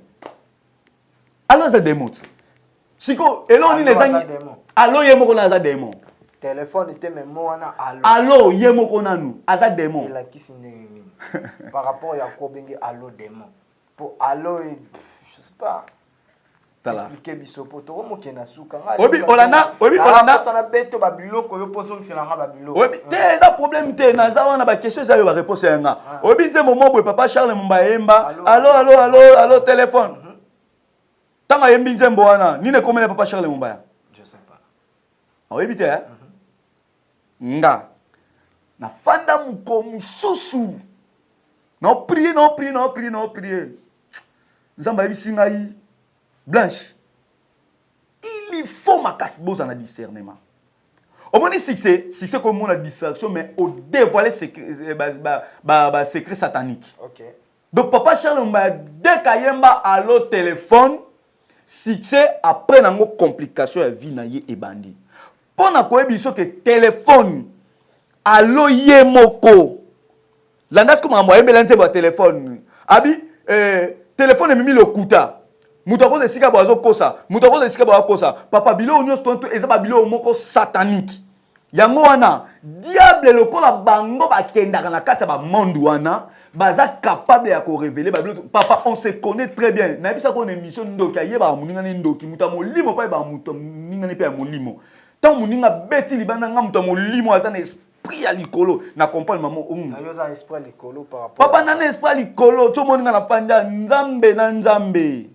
Allô, c'est un démon. Siko, et là, on dit les amis. Allô, il y a un démon. Téléphone était même moi, allô. Allô, il y a un démon. Et là, qui c'est par rapport à Kobenge, allô, démon. Pour allô, je sais pas. Expliquer bisopo to mo kena suka obi olanda ça na beto ba biloko yo poso ngisela nga ba biloko obi te da problème te na za wana ba question za yo ba réponse nga obi te moment boy papa Charles Mumbayemba allô téléphone tanga yembi nzembo wana nine komela papa Charles Mumbaya je sais pas obi te nga na fanda mukomu susu non prier nzamba bisinga yi Blanche, il faut ma casse bose en discernement. Au moins succès comme on a distraction, mais au dévoiler secret satanique. Ok. Donc papa Charles m'a dès qu'ayemba à l'autre téléphone, succès après nango complication à vie naie et bandi. Pendant quoi biso que téléphone allo yemoko. Landas comme envoyer belanze ba téléphone. Abi téléphone mimi le kuta. Moutako de sika boazo kosa, moutako de sika boazo kosa. Papa bilo onyos tonto ezaba bilo moko satanique. Yango wana diable lokola bango ba kendaka na kati ba monde wana, baza capable ya ko révéler ba bilo. Papa on se connaît très bien. Na bisa ko émission ndoki ayeba muninga ni ndoki, mutamo limo pa ba muto ninga ni pe molimo. tant moninga beti libanda nga muto molimo ata na esprit ya likolo na comprendre maman Yo za esprit likolo par rapport. papa na esprit likolo to moninga na fanda nzambe na nzambe.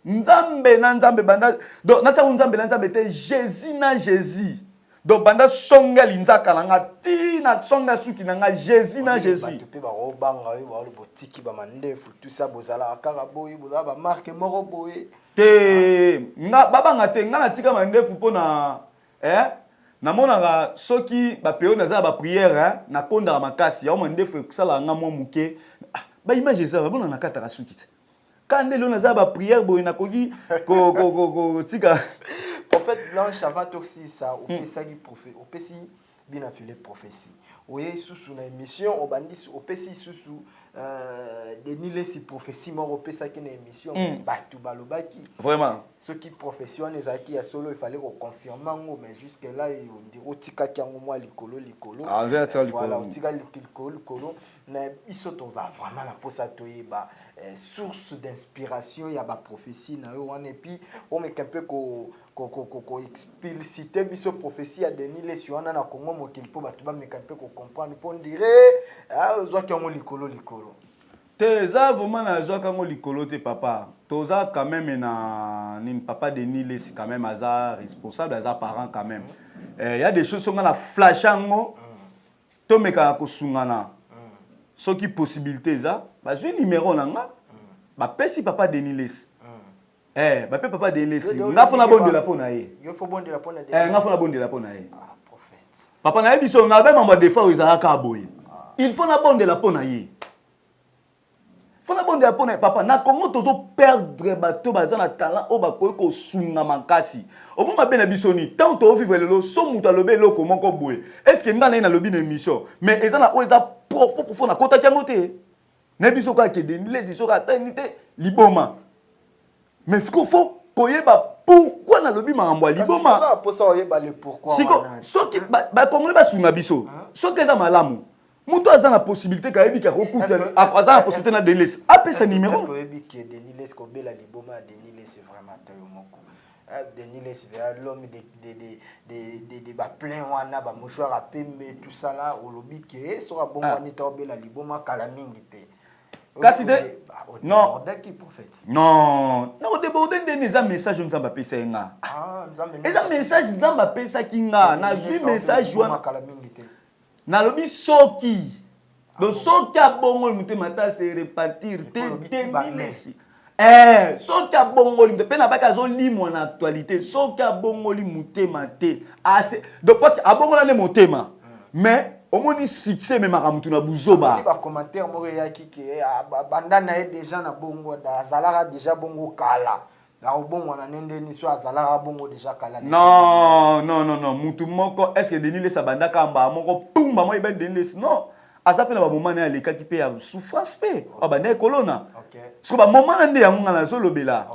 Nzambe na nzambe banda donc nata nzambe na nzambe te Jésus na Jésus. Donc banda songa linzaka nanga ti na songa suki nanga Jésus na Jésus. Tu peux ba robanga yo ba lo botiki ba mandefu tout ça bozala akara boy bozala ba marque moro boy. Te nga baba nga te nga na tika mandefu pona namonaka soki ba période naza ba prière na konda makasi ya mandefu kusala nga mwa muke ba image ça bona na kata suki te. Quand le naza ba prière boy na koki ko tika prophète Blanche avant aussi ça au pesagi prophète au pesi bien affilé prophétie. Oui, sous na émission au bandit au pesi sous des mille si prophétie mort au pesaki na émission batu balobaki. Vraiment. Ceux qui profession les acquis à solo il fallait qu'on confirme mais jusque là on dit otika kiango moi likolo. Ah, voilà otika likolo mais ils sont vraiment la posa toyeba source d'inspiration il y a ba prophétie na yo et puis on met un peu ko expliciter biso prophétie à Denis les on na Congo mokilipo batu ba meka un peu ko comprendre pour dire zo kiango likolo te za vraiment na zo kiango likolo te papa toza quand même na ni papa Denis les quand même aza responsable aza parent quand même il y a des choses sont na flashango to meka ko sungana ce qui possibilité ça ba je numéro nanga ba pesi papa Denis les ba papa Denis les nga fona bondela pona ye yo fo bondela pona de nga fona bondela pona ye prophète papa na biso nga ba mamba defa oza ka boye il faut na bondela pona ye faut na bondela pona papa na Congo tozo perdre bato baza na talent o ba ko sunga makasi oboma bena biso ni tant to vivre lelo so muta lobe loko moko boye est-ce que ngana na lobi na émission mais ezana o eza pour na kota kiango te na biso ka ke Denis les iso ka tanité liboma mais faut koyeba pourquoi na lobi makambo liboma pour ça oyeba le pourquoi siko soki ba congolais ba sunga biso soki eza malamu muto aza na possibilité ka yebi ka kokuta aza na possibilité na Denis apesa numéro est-ce que yebi que Denis les ko bela liboma Denis les c'est vraiment tayo moko Denis les vers l'homme de ba plein wana ba mouchoir à pembe tout ça là au lobby que sera bon wani ta bela liboma kala mingi te kasi de non qui prophète non na débordé des message nzamba pesa nga nzambe eza message nzamba pesa kinga na vu message wana kala mingi te na lobi soki do soki abongo mutema ta se repartir te Denis soki abongoli mpe na baka azolimwa na actualité soki abongoli mutema te donc parce que abongola ne motema mais omoni succès me makamutu na buzoba ba commentaire mo ya kiki banda na déjà na bongo da zalara déjà bongo kala na bongo na nende ni so zalara bongo déjà kala non mutu moko est-ce que Denis les abanda kamba moko pumba mo ben Denis non azape na ba moment na leka ki pe ya souffrance pe abanda ekolona parce que ba moment na nde yango ngana so lobela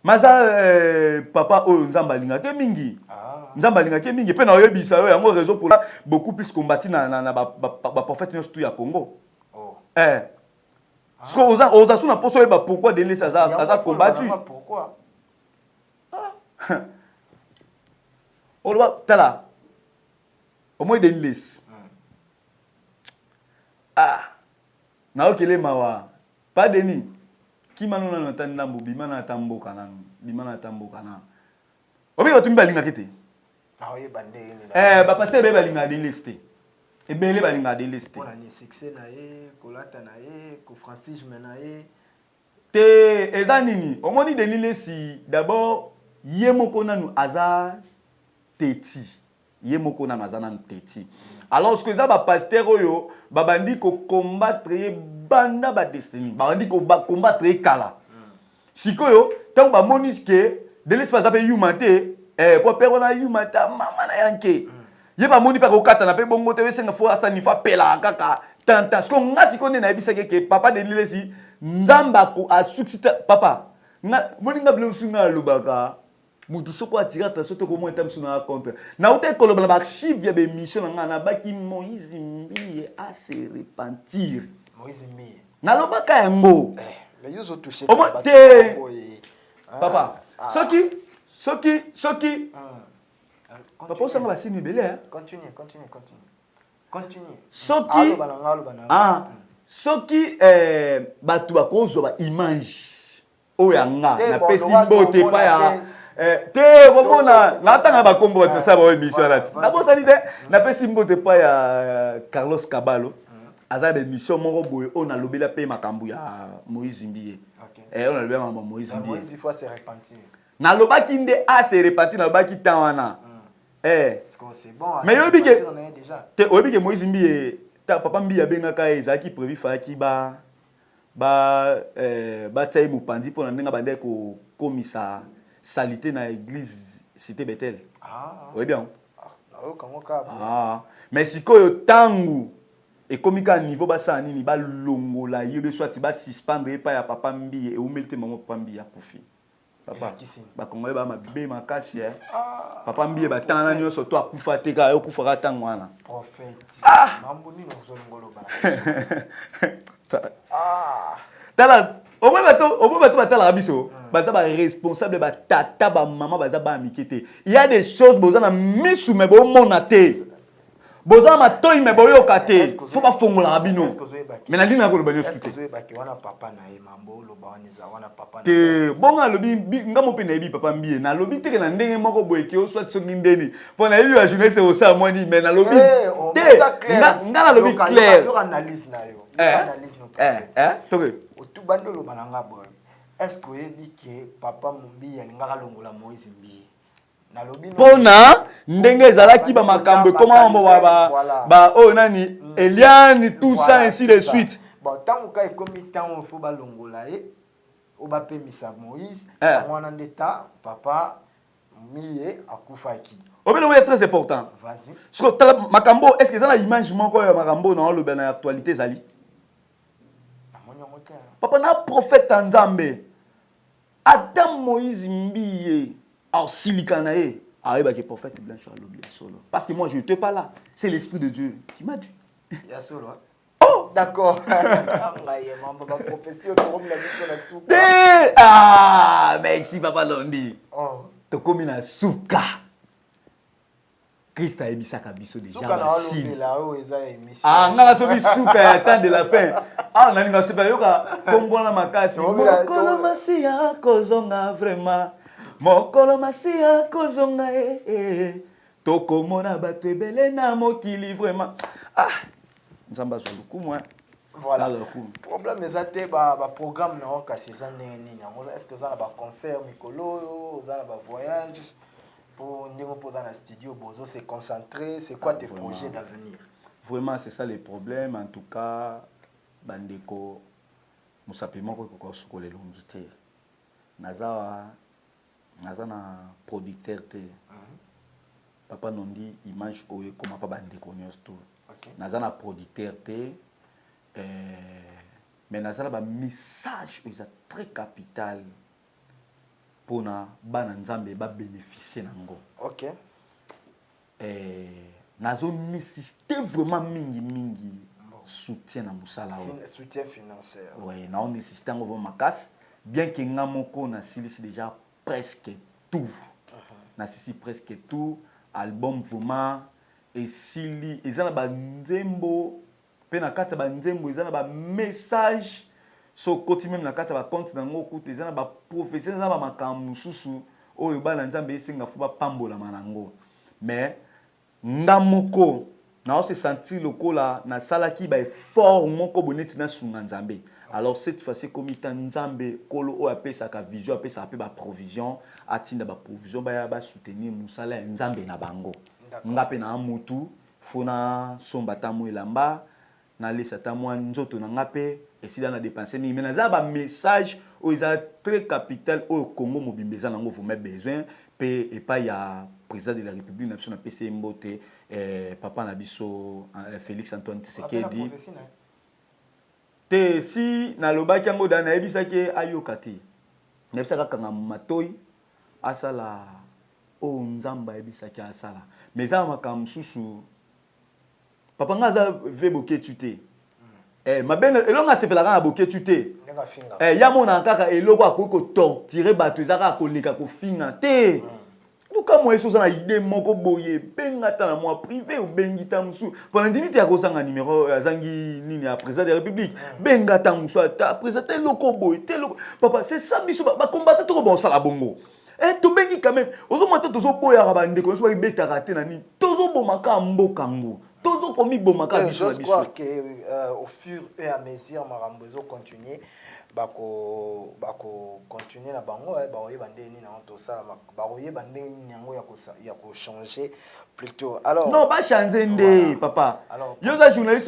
maza papa oyo nzamba linga ke mingi nzamba linga ke mingi pe na oyebisa yo yango raison pour beaucoup plus combattu na ba prophète nyonso ya Congo parce que oza suna poso yeba pourquoi Denis aza combattu pourquoi oloba tala au moins Denis na okele mawa pas Denis qui manona na tandambo bimana tamboka na obi batumbi balinga kete ba passer be balinga Denis te ebele balinga Denis te pour ni succès na ye kolata na ye ko francisme na ye te eza nini omoni Denis si d'abord ye moko nanu aza teti ye moko nanu aza nanu teti alors ce que ça ba pasteur oyo babandi ko combattre banda ba destiny babandi ko combattre kala sikoyo tant ba moniske Denis pas ape humate ko perdre na humata mama na yanke ye ba moni pa ko kata na pe bongo te senga fo asani fa pela kaka tanta ce ko ngasi ko na ebisa ke papa Denis si nzamba ko a succès papa nga moni nga blo sunga lubaka mutu soko atira attention to ko mo etam suna contre na uta koloba ba archive ya be mission nga na baki Moïse Mbiye a se repentir Moïse Mbiye na lobaka yango mais yuzo toucher te papa soki papa osanga basini ebele hein. Continue. Soki soki bato bakozwa ba image oyo yanga napesi mbote pa ya te komona natanga bakombo bato sa ba émission lati nabosani te napesi mbote pa ya Carlos Cabalo aza ba émission moko boye on alobela pe makambu ya Moïse Mbiye on alobela makambu Moïse Mbiye Moïse il faut se repentir nalobaki nde a se repentir nalobaki temps wana c'est bon mais yobi ke on est déjà te obi ke Moïse Mbiye ta papa Mbiye abengaka ezaki prévu faki ba tayi mopandi mpona ndenge bande kokomisa salité na église cité Bethel. Oui bien. Mais sikoyo tangu ekomika niveau basa nini ba longola yebe soit ba suspendre pa ya papa Mbiye e umelte maman papa Mbiye akufi. Papa ba kongole ba mabe makasi papa Mbiye ba tana nyonso to akufa te ka okufa ka tangu wana. Prophète. Mambo nini ozolongolo ba. Tala au moins bato batala biso baza ba responsable ba tata ba maman baza ba mikete il y a des choses bozana misu me bo mona te bozana matoyi me boyo kate faut ba fongola bino mais na lina ko lo banyo skute wana papa na ye mambo lo ba waneza wana papa te bonga lobi ngamo pe na yebi papa Mbiye na lobi te na ndenge moko boyeke o soit soki ndeni po na yebi wa journée c'est au sa mwani mais na lobi te ngana lobi clair yo analyse na yo analyse no toke tout bandolo balanga boy est-ce que yebi ke papa Mbiye alingaka longola Moïse Mbiye na lobi pona ndenge ezalaki ba makambo comment on ba oh nani Eliane tout ça ainsi de suite bon tant ka ekomi tant faut ba longola o ba pemisa Moïse wana ndeta papa Mbiye akufaki obelo est très important vas-y parce que makambo est-ce que ça la image moko ya makambo na le ben actualité zali papa na prophète Nzambe Adam Moïse Mbiye au silicana ayeba que prophète Blanche alobi solo parce que moi je n'étais pas là c'est l'esprit de Dieu qui m'a dit ya solo oh d'accord ngaye mambo ba profession to comme la mission na souka merci papa Londi to komi na souka Christ a ebisaka biso déjà basile nga sobi souka ya temps de la fin nalinga sepa yoka kombona makasi mokolo masiya kozonga vraiment mokolo masiya kozonga tokomona bato ebele na mokili vraiment nzamba azwa lukumu voilà problème ezate ba programme na okasi eza ndenge nini est-ce que ça ba concert mikolo za ba voyage pour ndenge poser na studio bozo se concentrer c'est quoi tes projets d'avenir vraiment c'est ça le problème en tout cas bandeko musapima ko sukola longi te naza na producteur te papa Nondi image oyo koma pa bandeko nyonso naza na producteur te mais naza ba message est très capital pour na bana nzambe ba bénéficier nango OK nazo nécessité vraiment mingi soutien na musala soutien financier oui na on nécessité ngo vraiment makas bien que ngamoko na silisi déjà presque tout na sisi presque tout album vraiment et sili ezana ba nzembo pe na kata ba nzembo ezana ba message so koti même na kata ba compte na ngoko ezana ba prophétie ezana ba makambo susu oyo ba na nzambe esenga fu ba pambola manango mais ngamoko na on se sentir lokola na salaki ba effort moko boneti na sunga nzambe alors cette fois-ci comme étant nzambe kolo o apesa ka vision apesa pe ba provision atinda ba provision ba soutenir musala nzambe na bango ngape na mutu fona somba tamu elamba na lesa tamu nzoto na ngape esida na dépenser mais na za ba message o isa très capital au Congo mobimbeza nango vous met besoin pe et pas ya président de la République na biso na PC Mbote papa na biso Félix Antoine Tshisekedi te si na lobaki yango da na ebisaki ayoka te na ebisaka kanga matoi asala o nzamba ebisaki asala mais za makambo susu papa nga za ve boketu te mabene elonga sepelaka na boketu te ya mona kaka eloko akoki kotortire bato ezaka koleka kofinga te Nous, quand moi, je suis idée, mon boye, bengata na moi privé ou bengita moussou. Pendant une minute, il y a un numéro, zangi nini à président de la République. Bengata moussou, ta président, tel loko boy, tel loko. Papa, c'est ça, bisou, ba combattre tout bon ça la bongo. Tu bengi quand même. Ozo mata tozo boya rabande, comme ça, il beta raté nani. Tozo bomaka mbokango. Tozo komi bomaka bisou la bisou. Je crois que au fur et à mesure, Marambozo continue. Bako continuer na bango baoye bande ni na to sala baoye bande ni yango ya ko changer plutôt alors non pas changer ndé papa yo za journaliste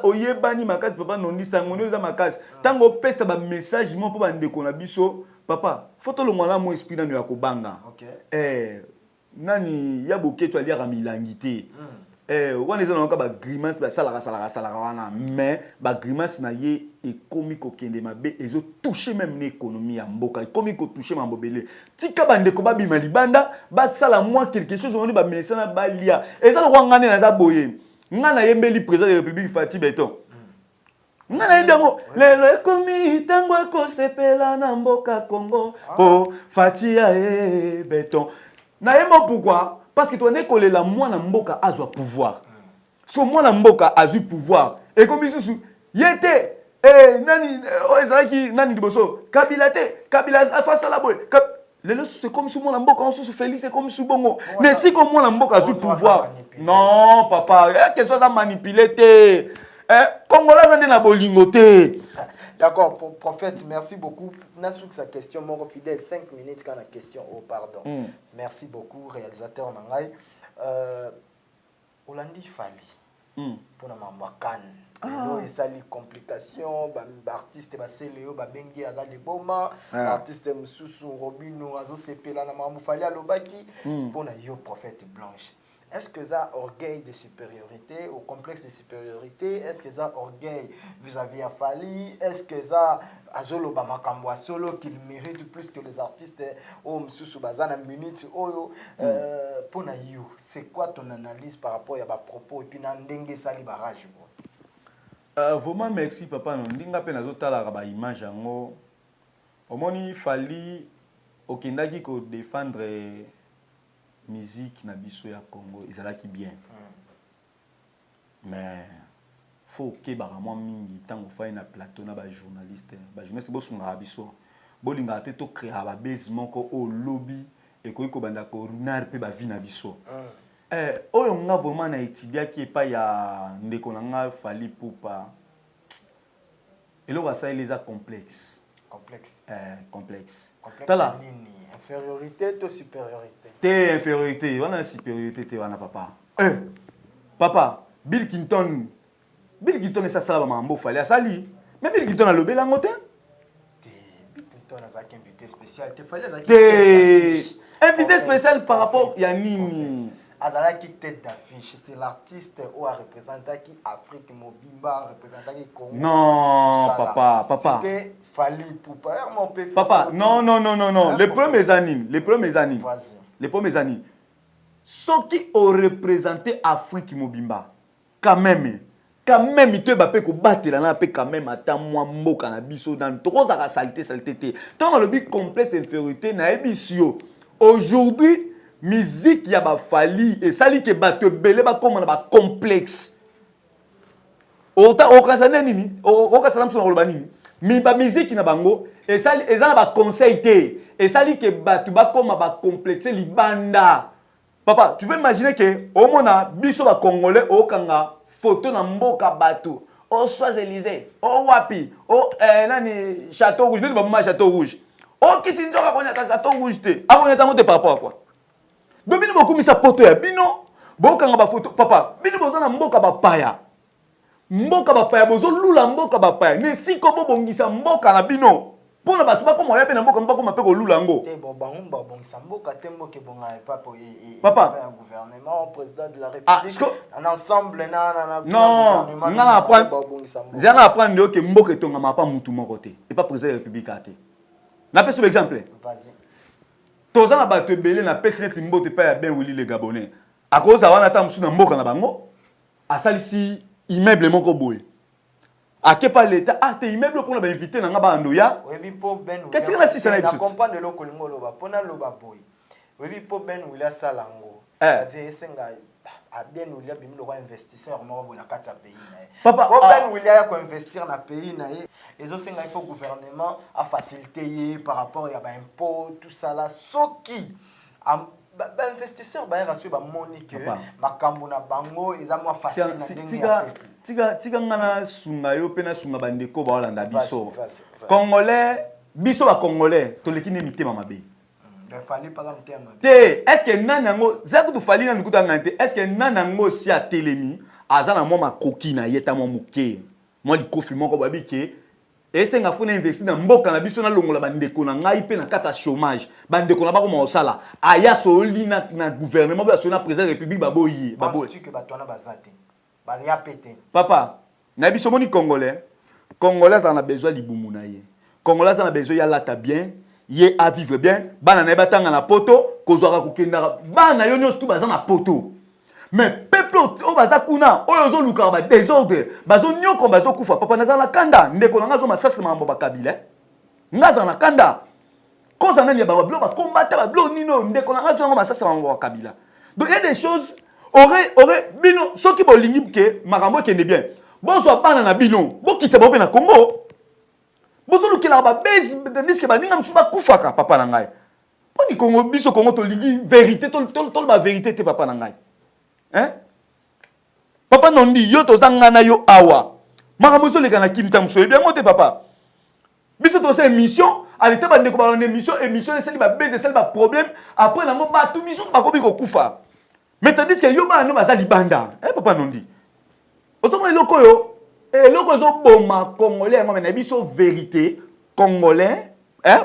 oye bani makasi papa non disango no za makasi tango pesa ba message mo po bande ko na biso papa photo lo ngala mo esprit na ya ko banga nani ya boketo ali ya milangi te wana eza na ba grimace ba sala wana mais ba grimace na ye ekomi ko kende mabe ezo toucher même l'économie ya mboka ekomi ko toucher mambobele tika bande ko babima libanda ba sala moi quelque chose on ba mesa na balia eza lo ngane na za boye ngana yembeli président de la République Fati Beton ngana yendango lelo ekomi tango ko sepela na mboka Congo po Fati ya Beton na yemo pourquoi parce que tu as collé la moine mboka azwa pouvoir. So moine mboka azui pouvoir. Et comme ils yete nani ezaki nani diboso Kabila te Kabila face à la boy. C'est comme si moine mboka on se Félix c'est comme si bongo. Mais si comme moine mboka azui pouvoir. Non papa, quelque chose à manipuler te. Congolais nande na bolingo te. D'accord, prophète, merci beaucoup. Nasouk sa question, mon fidèle, 5 minutes quand la question, oh pardon. Merci beaucoup, réalisateur Nangai. Olandi Fali, pour la maman et ça les complications, artiste Baseleo, Babengi Azali Boma, artiste Msusu Robino, Azo Sepela, Namamou Fali Alobaki, pour la yo prophète blanche. Est-ce que ça orgueil de supériorité, au complexe de supériorité? Est-ce que ça orgueil vis-à-vis à Fali? Est-ce que ça Azolo Bamakamwa solo qu'il mérite plus que les artistes au Msusu Bazana minute Oyo pour na you? C'est quoi ton analyse par rapport à propos et puis Nandenge Sali Barrage? Vraiment merci papa ndinga pe nazotala ba image yango. Omoni Fali okendaki ko défendre musique na biso ya Congo ezalaki bien mais faut que ba moi mingi tango fa na plateau na ba journaliste bo sunga biso bolinga te to créer ba base moko au lobby et ko banda ko runar pe ba vie na biso oyo nga vraiment na étudier qui pas ya ndeko nga Fali Poupa eloko ça les a complexe tala infériorité to supériorité te infériorité wana supériorité te wana papa papa Bill Clinton esa sala ba mambo Fali asali mais Bill Clinton a lobé lango te Bill Clinton a un invité spécial te Fali invité spécial par rapport ya nini Adala qui tête d'affiche, c'est l'artiste ou a représenté qui Afrique Mobimba, représenté qui Congo. Non, papa. C'était Fali Poupa, mon père. Papa, non. Les premiers années. Ceux qui ont représenté Afrique Mobimba, quand même, il te bape ko battre là quand même attends moi mboka na biso dans trop de saleté. Tant le but complexe d'infériorité na ebisio. Aujourd'hui musique ya ba Fali et sali ke bato belé ba comme na ba complexe okasana nini okasana mso na koloba nini mi ba musique na bango et sali ezana ba conseil te et sali ke bato ba comme ba complexe libanda papa tu peux imaginer que au mona biso ba congolais okanga photo na mboka bato au Champs-Élysées au wapi au nani Château Rouge nini ba Château Rouge o kisinjoka konya Château Rouge te akonya tango te par rapport à quoi. Donc, bino bokumisa poto ya bino bokanga ba photo papa bino bozana mboka bapaya bozo lula mboka bapaya ne siko bobongisa mboka na bino pona bato bakoma ya pe na mboka bakoma pe ko lula ngo te bo bangumba bongisa mboka te mboka bonga papa gouvernement président de la République un ensemble non ngana apprendre que mboka tonga mapa mutu moko te et pas président de la République ate na peso exemple vas-y toza na bato ebele na pesi neti mbote pa ya ben Willy le Gabonais akoza wana ta musu na mboka na bango asalisi immeuble moko boye ake pa l'état te immeuble pour na ba invité na nga ba andoya oui po ben qu'est-ce que c'est ça na comprendre le kolingo loba pona loba boye Oui, pour Ben William Salango. C'est-à-dire, c'est un bien William Bimlo investisseur, mais on a 4 pays. Papa, pour Ben William investir dans le pays, et aussi, il faut que le gouvernement a facilité par rapport à l'impôt, tout ça là. Ce qui, investisseur, il a reçu Monique, Makambuna Bango, ils ont moins facile. Tika ngana sunga yo pena sunga bandeko ba Hollanda biso. Congolais, biso ba Congolais, to lekine mitema mabe. Fallait pas mitema. Est-ce que nanango, zaku tu fali na ndukuta ngante, est-ce que nanango si a telemi, azana mo makoki na yeta mo muke. Mo di kofi moko babike. Est-ce nga funa investir na mboka na biso na longola bandeko na ngai pe na kata chômage. Bandeko na ba ko mo sala. Aya so li na gouvernement ba so na président république baboyi, baboyi. Tu que batona bazate. Papa, nabi somoni Congolais. Congolais on a besoin libumu na ye. Congolais on a besoin ya lata bien, ye à vivre bien. Bana na batanga na poto, kozwaka kokenda. Bana yo nyos tout baza na poto. Mais peuple o baza kuna, o yozo luka ba désordre. Bazo nyoko bazo kufa. Papa na za na kanda, ndeko na ngazo masasa mambo ba kabila. Ngaza na kanda. Koza nani ba blo ba combattre ba blo nino, ndeko na ngazo masasa mambo ba kabila. Donc il y a des choses aurait bino ceux qui bolingi ke makambo kende bien bonsoir bana na bino bokita bobe na Congo bozolu kila ba base diske ba ninga msuba kufaka papa na ngai poni Congo biso Congo to lingi vérité to ba vérité te papa na ngai hein papa nondi yo to zanga na yo awa makambo zo leka na kinta mso bien ngote papa biso to c'est émission allez te ba ndeko ba émission c'est ba base c'est ba problème après na mo ba tout biso ba ko biko kufa. Mais tandis que yo ba no baza libanda, papa nondi. Osomo eloko yo, eloko zo boma congolais ngoma na biso vérité congolais,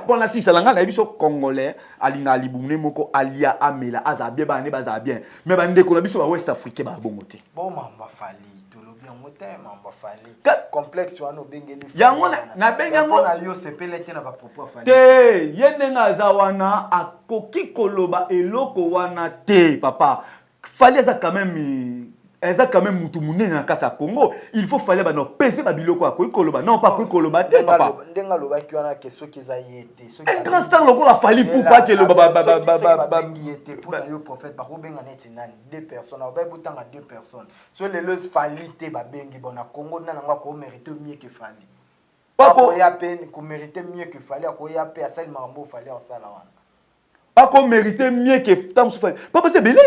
pour la sisa langa na biso congolais, alinga libumne moko alia amela azabie ba ne baza bien. Mais ba ndeko na biso ba West Afrique ba bongote. Bon mamba fali, to lo bien moté mamba fali. Complexe wana bengeli. Yango na bengango na yo sepele te na ba propos fali. Te, yende nga zawana akoki koloba eloko wana te papa. Fallait ça quand même mutu munene na kata Congo. Il faut fallait ba no pese ba biloko akoyi koloba non pas koyi koloba te papa. Ndenga loba ki wana ke soki za yete. Un grand star loko la fali pour pas que le yete pour na yo prophète ba ko benga neti nani 2 personnes ba butanga 2 personnes. So le los falité ba bengi bona Congo na nga ko mériter mieux que fali. Pas ko ya peine ko mériter mieux que fali ko ya pe asali mambo fali en sala wana. Pas qu'on méritait mieux que Tam Soufal. Papa c'est belé.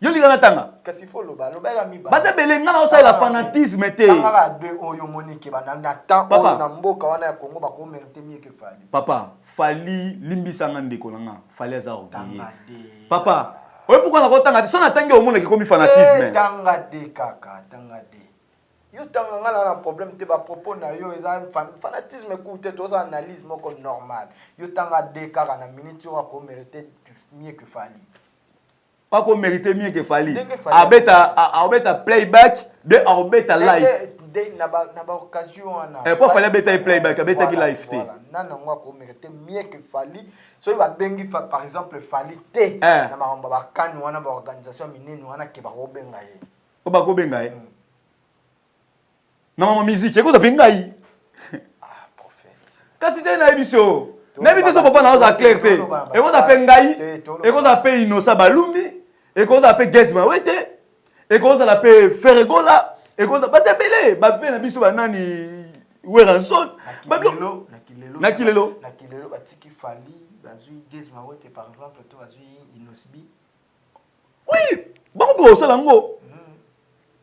Yo li gana tanga. Kasi fo loba ya mi ba. Bata belé ngana osa la fanatisme te. Tanga de oyo Monique ba na temps oyo na mboka wana ya Congo ba ko mériter mieux que Fali. Papa, Fali limbisa ngande ko nanga. Fali za obiye. Papa, oye pourquoi na ko tanga so na tangi o mona ki komi fanatisme. Tanga de kaka, tanga de. Yo tanga ngala na problème te ba propos na yo eza fanatisme écoute to ça analyse moko normal. Yo tanga de kaka na minute yo ko mériter mieux que Fali. Pas qu'on méritait mieux que Fali. Abeta playback, de abeta live. Na ba occasion na. Et pas Fali abeta playback, abeta ki live te. Nana ngwa ko mériter mieux que Fali. So ba bengi par exemple Fali te na ba kanu wana ba organisation minene wana ke ba ko benga ye. Ko ba ko benga ye. Na mama musique, eko za bengai. Ah prophète. Kasi te na ebiso. Nebi te so papa na oza clair te. Eko za bengai. Eko za pe Inosa Balumi. Eko za pe Gezma wete. Eko za la pe Ferregola. Eko za ba te belé, ba pe na biso ba nani Weranson. Ba na kilelo. Na kilelo batiki Fali, bazui Gezma wete par exemple, to bazui Inosbi. Oui, ba ko so lango.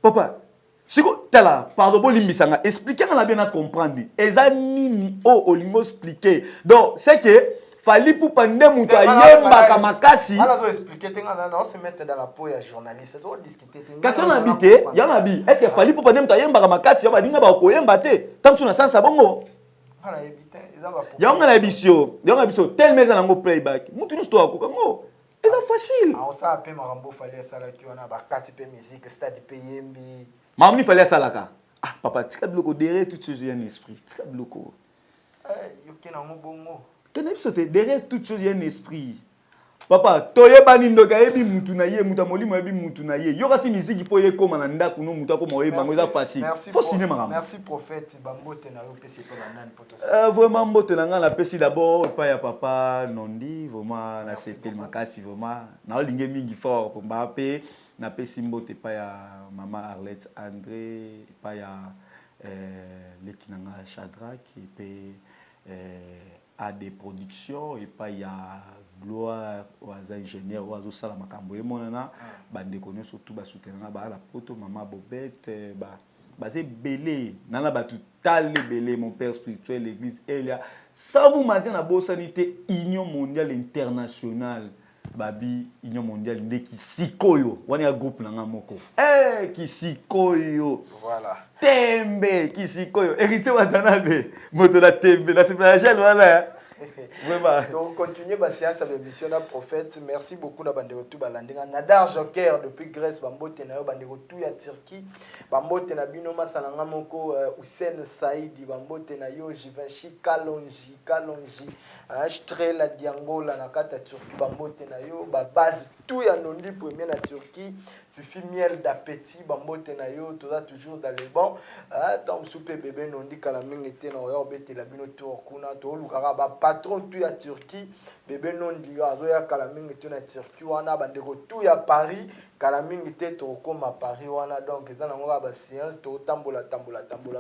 Papa Siko tela pardon bo limbisanga expliquer na bien à comprendre eza nini o olingo expliquer donc c'est que fali pour pande muto ayemba ka makasi ala zo expliquer tenga na on se mettre dans la peau ya journaliste to discuter tenga kasi na bité ya na bi est-ce que fali pour pande muto ayemba ka makasi ya badinga ba koyemba te tamsu na sansa bongo ala ebite eza ba ya ngala bisio tel meza nango playback mutu no sto akokango eza facile on sa pe marambo fali sala ki wana ba kati pe musique stade pe yembi. Maman, il fallait ça là. Ah, papa, tu as bloqué derrière toutes choses, il y a un esprit. Tu as bloqué. Yo ken en bongo. Derrière toutes choses, il y a un esprit. Papa, toyeba ni ndoka yebi mutu na ye, muta molimo yebi mutu na ye. Yo kasi musique po ye koma na ndako no muta ko moye bango za facile. Faut signer ma. Merci prophète Bambote na yo pesi pa banane poto. Vraiment mbote na nga la pesi d'abord pa ya papa Nondi, vraiment na sepel makasi vraiment. Na olinge mingi fort pour Mbappé, na pesi mbote pa ya maman Arlette André, pa ya lekinanga Shadrach et puis à des productions et pas il y a gloire aux ingénieurs aux sala makambo et monana bande connaît surtout ba soutenir ba la poto maman Bobette ba c'est belé nana ba tout tal belé mon père spirituel l'église Elia ça vous matin la bonne sanité union mondiale internationale babi union mondiale ndeki sikoyo wani ya groupe nanga moko kisikoyo voilà tembe kisikoyo hérité watanabe moto la tembe la séparation voilà vraiment donc continuer ba séance avec mission na prophète merci beaucoup na bande retour balandinga Nadar Joker depuis Grèce bambote na yo bande retour ya Turquie bambote na bino masalanga moko Hussein Saidi bambote na yo Givenchy Kalonji Strela Diangola na kata Turquie bambote na yo ba base tout ya nondi premier na Turquie Fifi miel d'appétit bambote na yo toza toujours dans les bons tant soupe bébé nondi kala mingi te na yo bete la bino tour kuna to lukaka ba patron tout ya Turquie bébé nondi azo ya kala mingi te na Turquie wana bandeko tout ya Paris kala mingi te to koma Paris wana donc eza na ngwa ba séance to tambola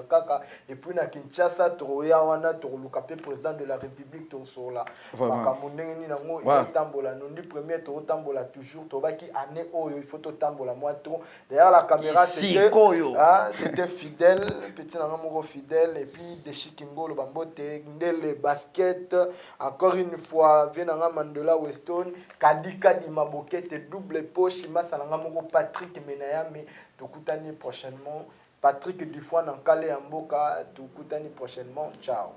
kaka et puis na Kinshasa to ya wana to luka pe président de la République to sola makambo ndenge ni nango tambola nondi premier to tambola toujours to baki année oyo il faut to tambola moi tout derrière la caméra c'était fidèle petit nanga moko fidèle et puis de Chikingolo bambote ndele basket encore une fois venanga Mandela Weston Kadika di Mabokete double poche masalanga moko Patrick Menayame tokutani prochainement Patrick Dufoy Nankale Amboka tokutani prochainement ciao.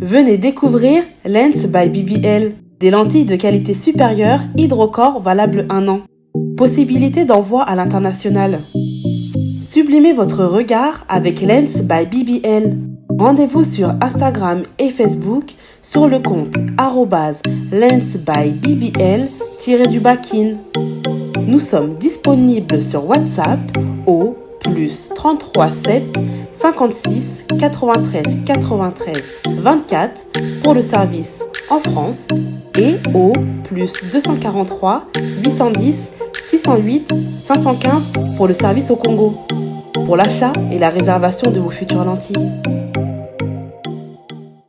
Venez découvrir Lens by BBL, des lentilles de qualité supérieure Hydrocore valables 1 an. Possibilité d'envoi à l'international. Sublimez votre regard avec Lens by BBL. Rendez-vous sur Instagram et Facebook sur le compte @lensbybbl_kin. Nous sommes disponibles sur WhatsApp au +33 7 56 93 93 24 pour le service en France et au +243 810 608 515 pour le service au Congo, pour l'achat et la réservation de vos futures lentilles.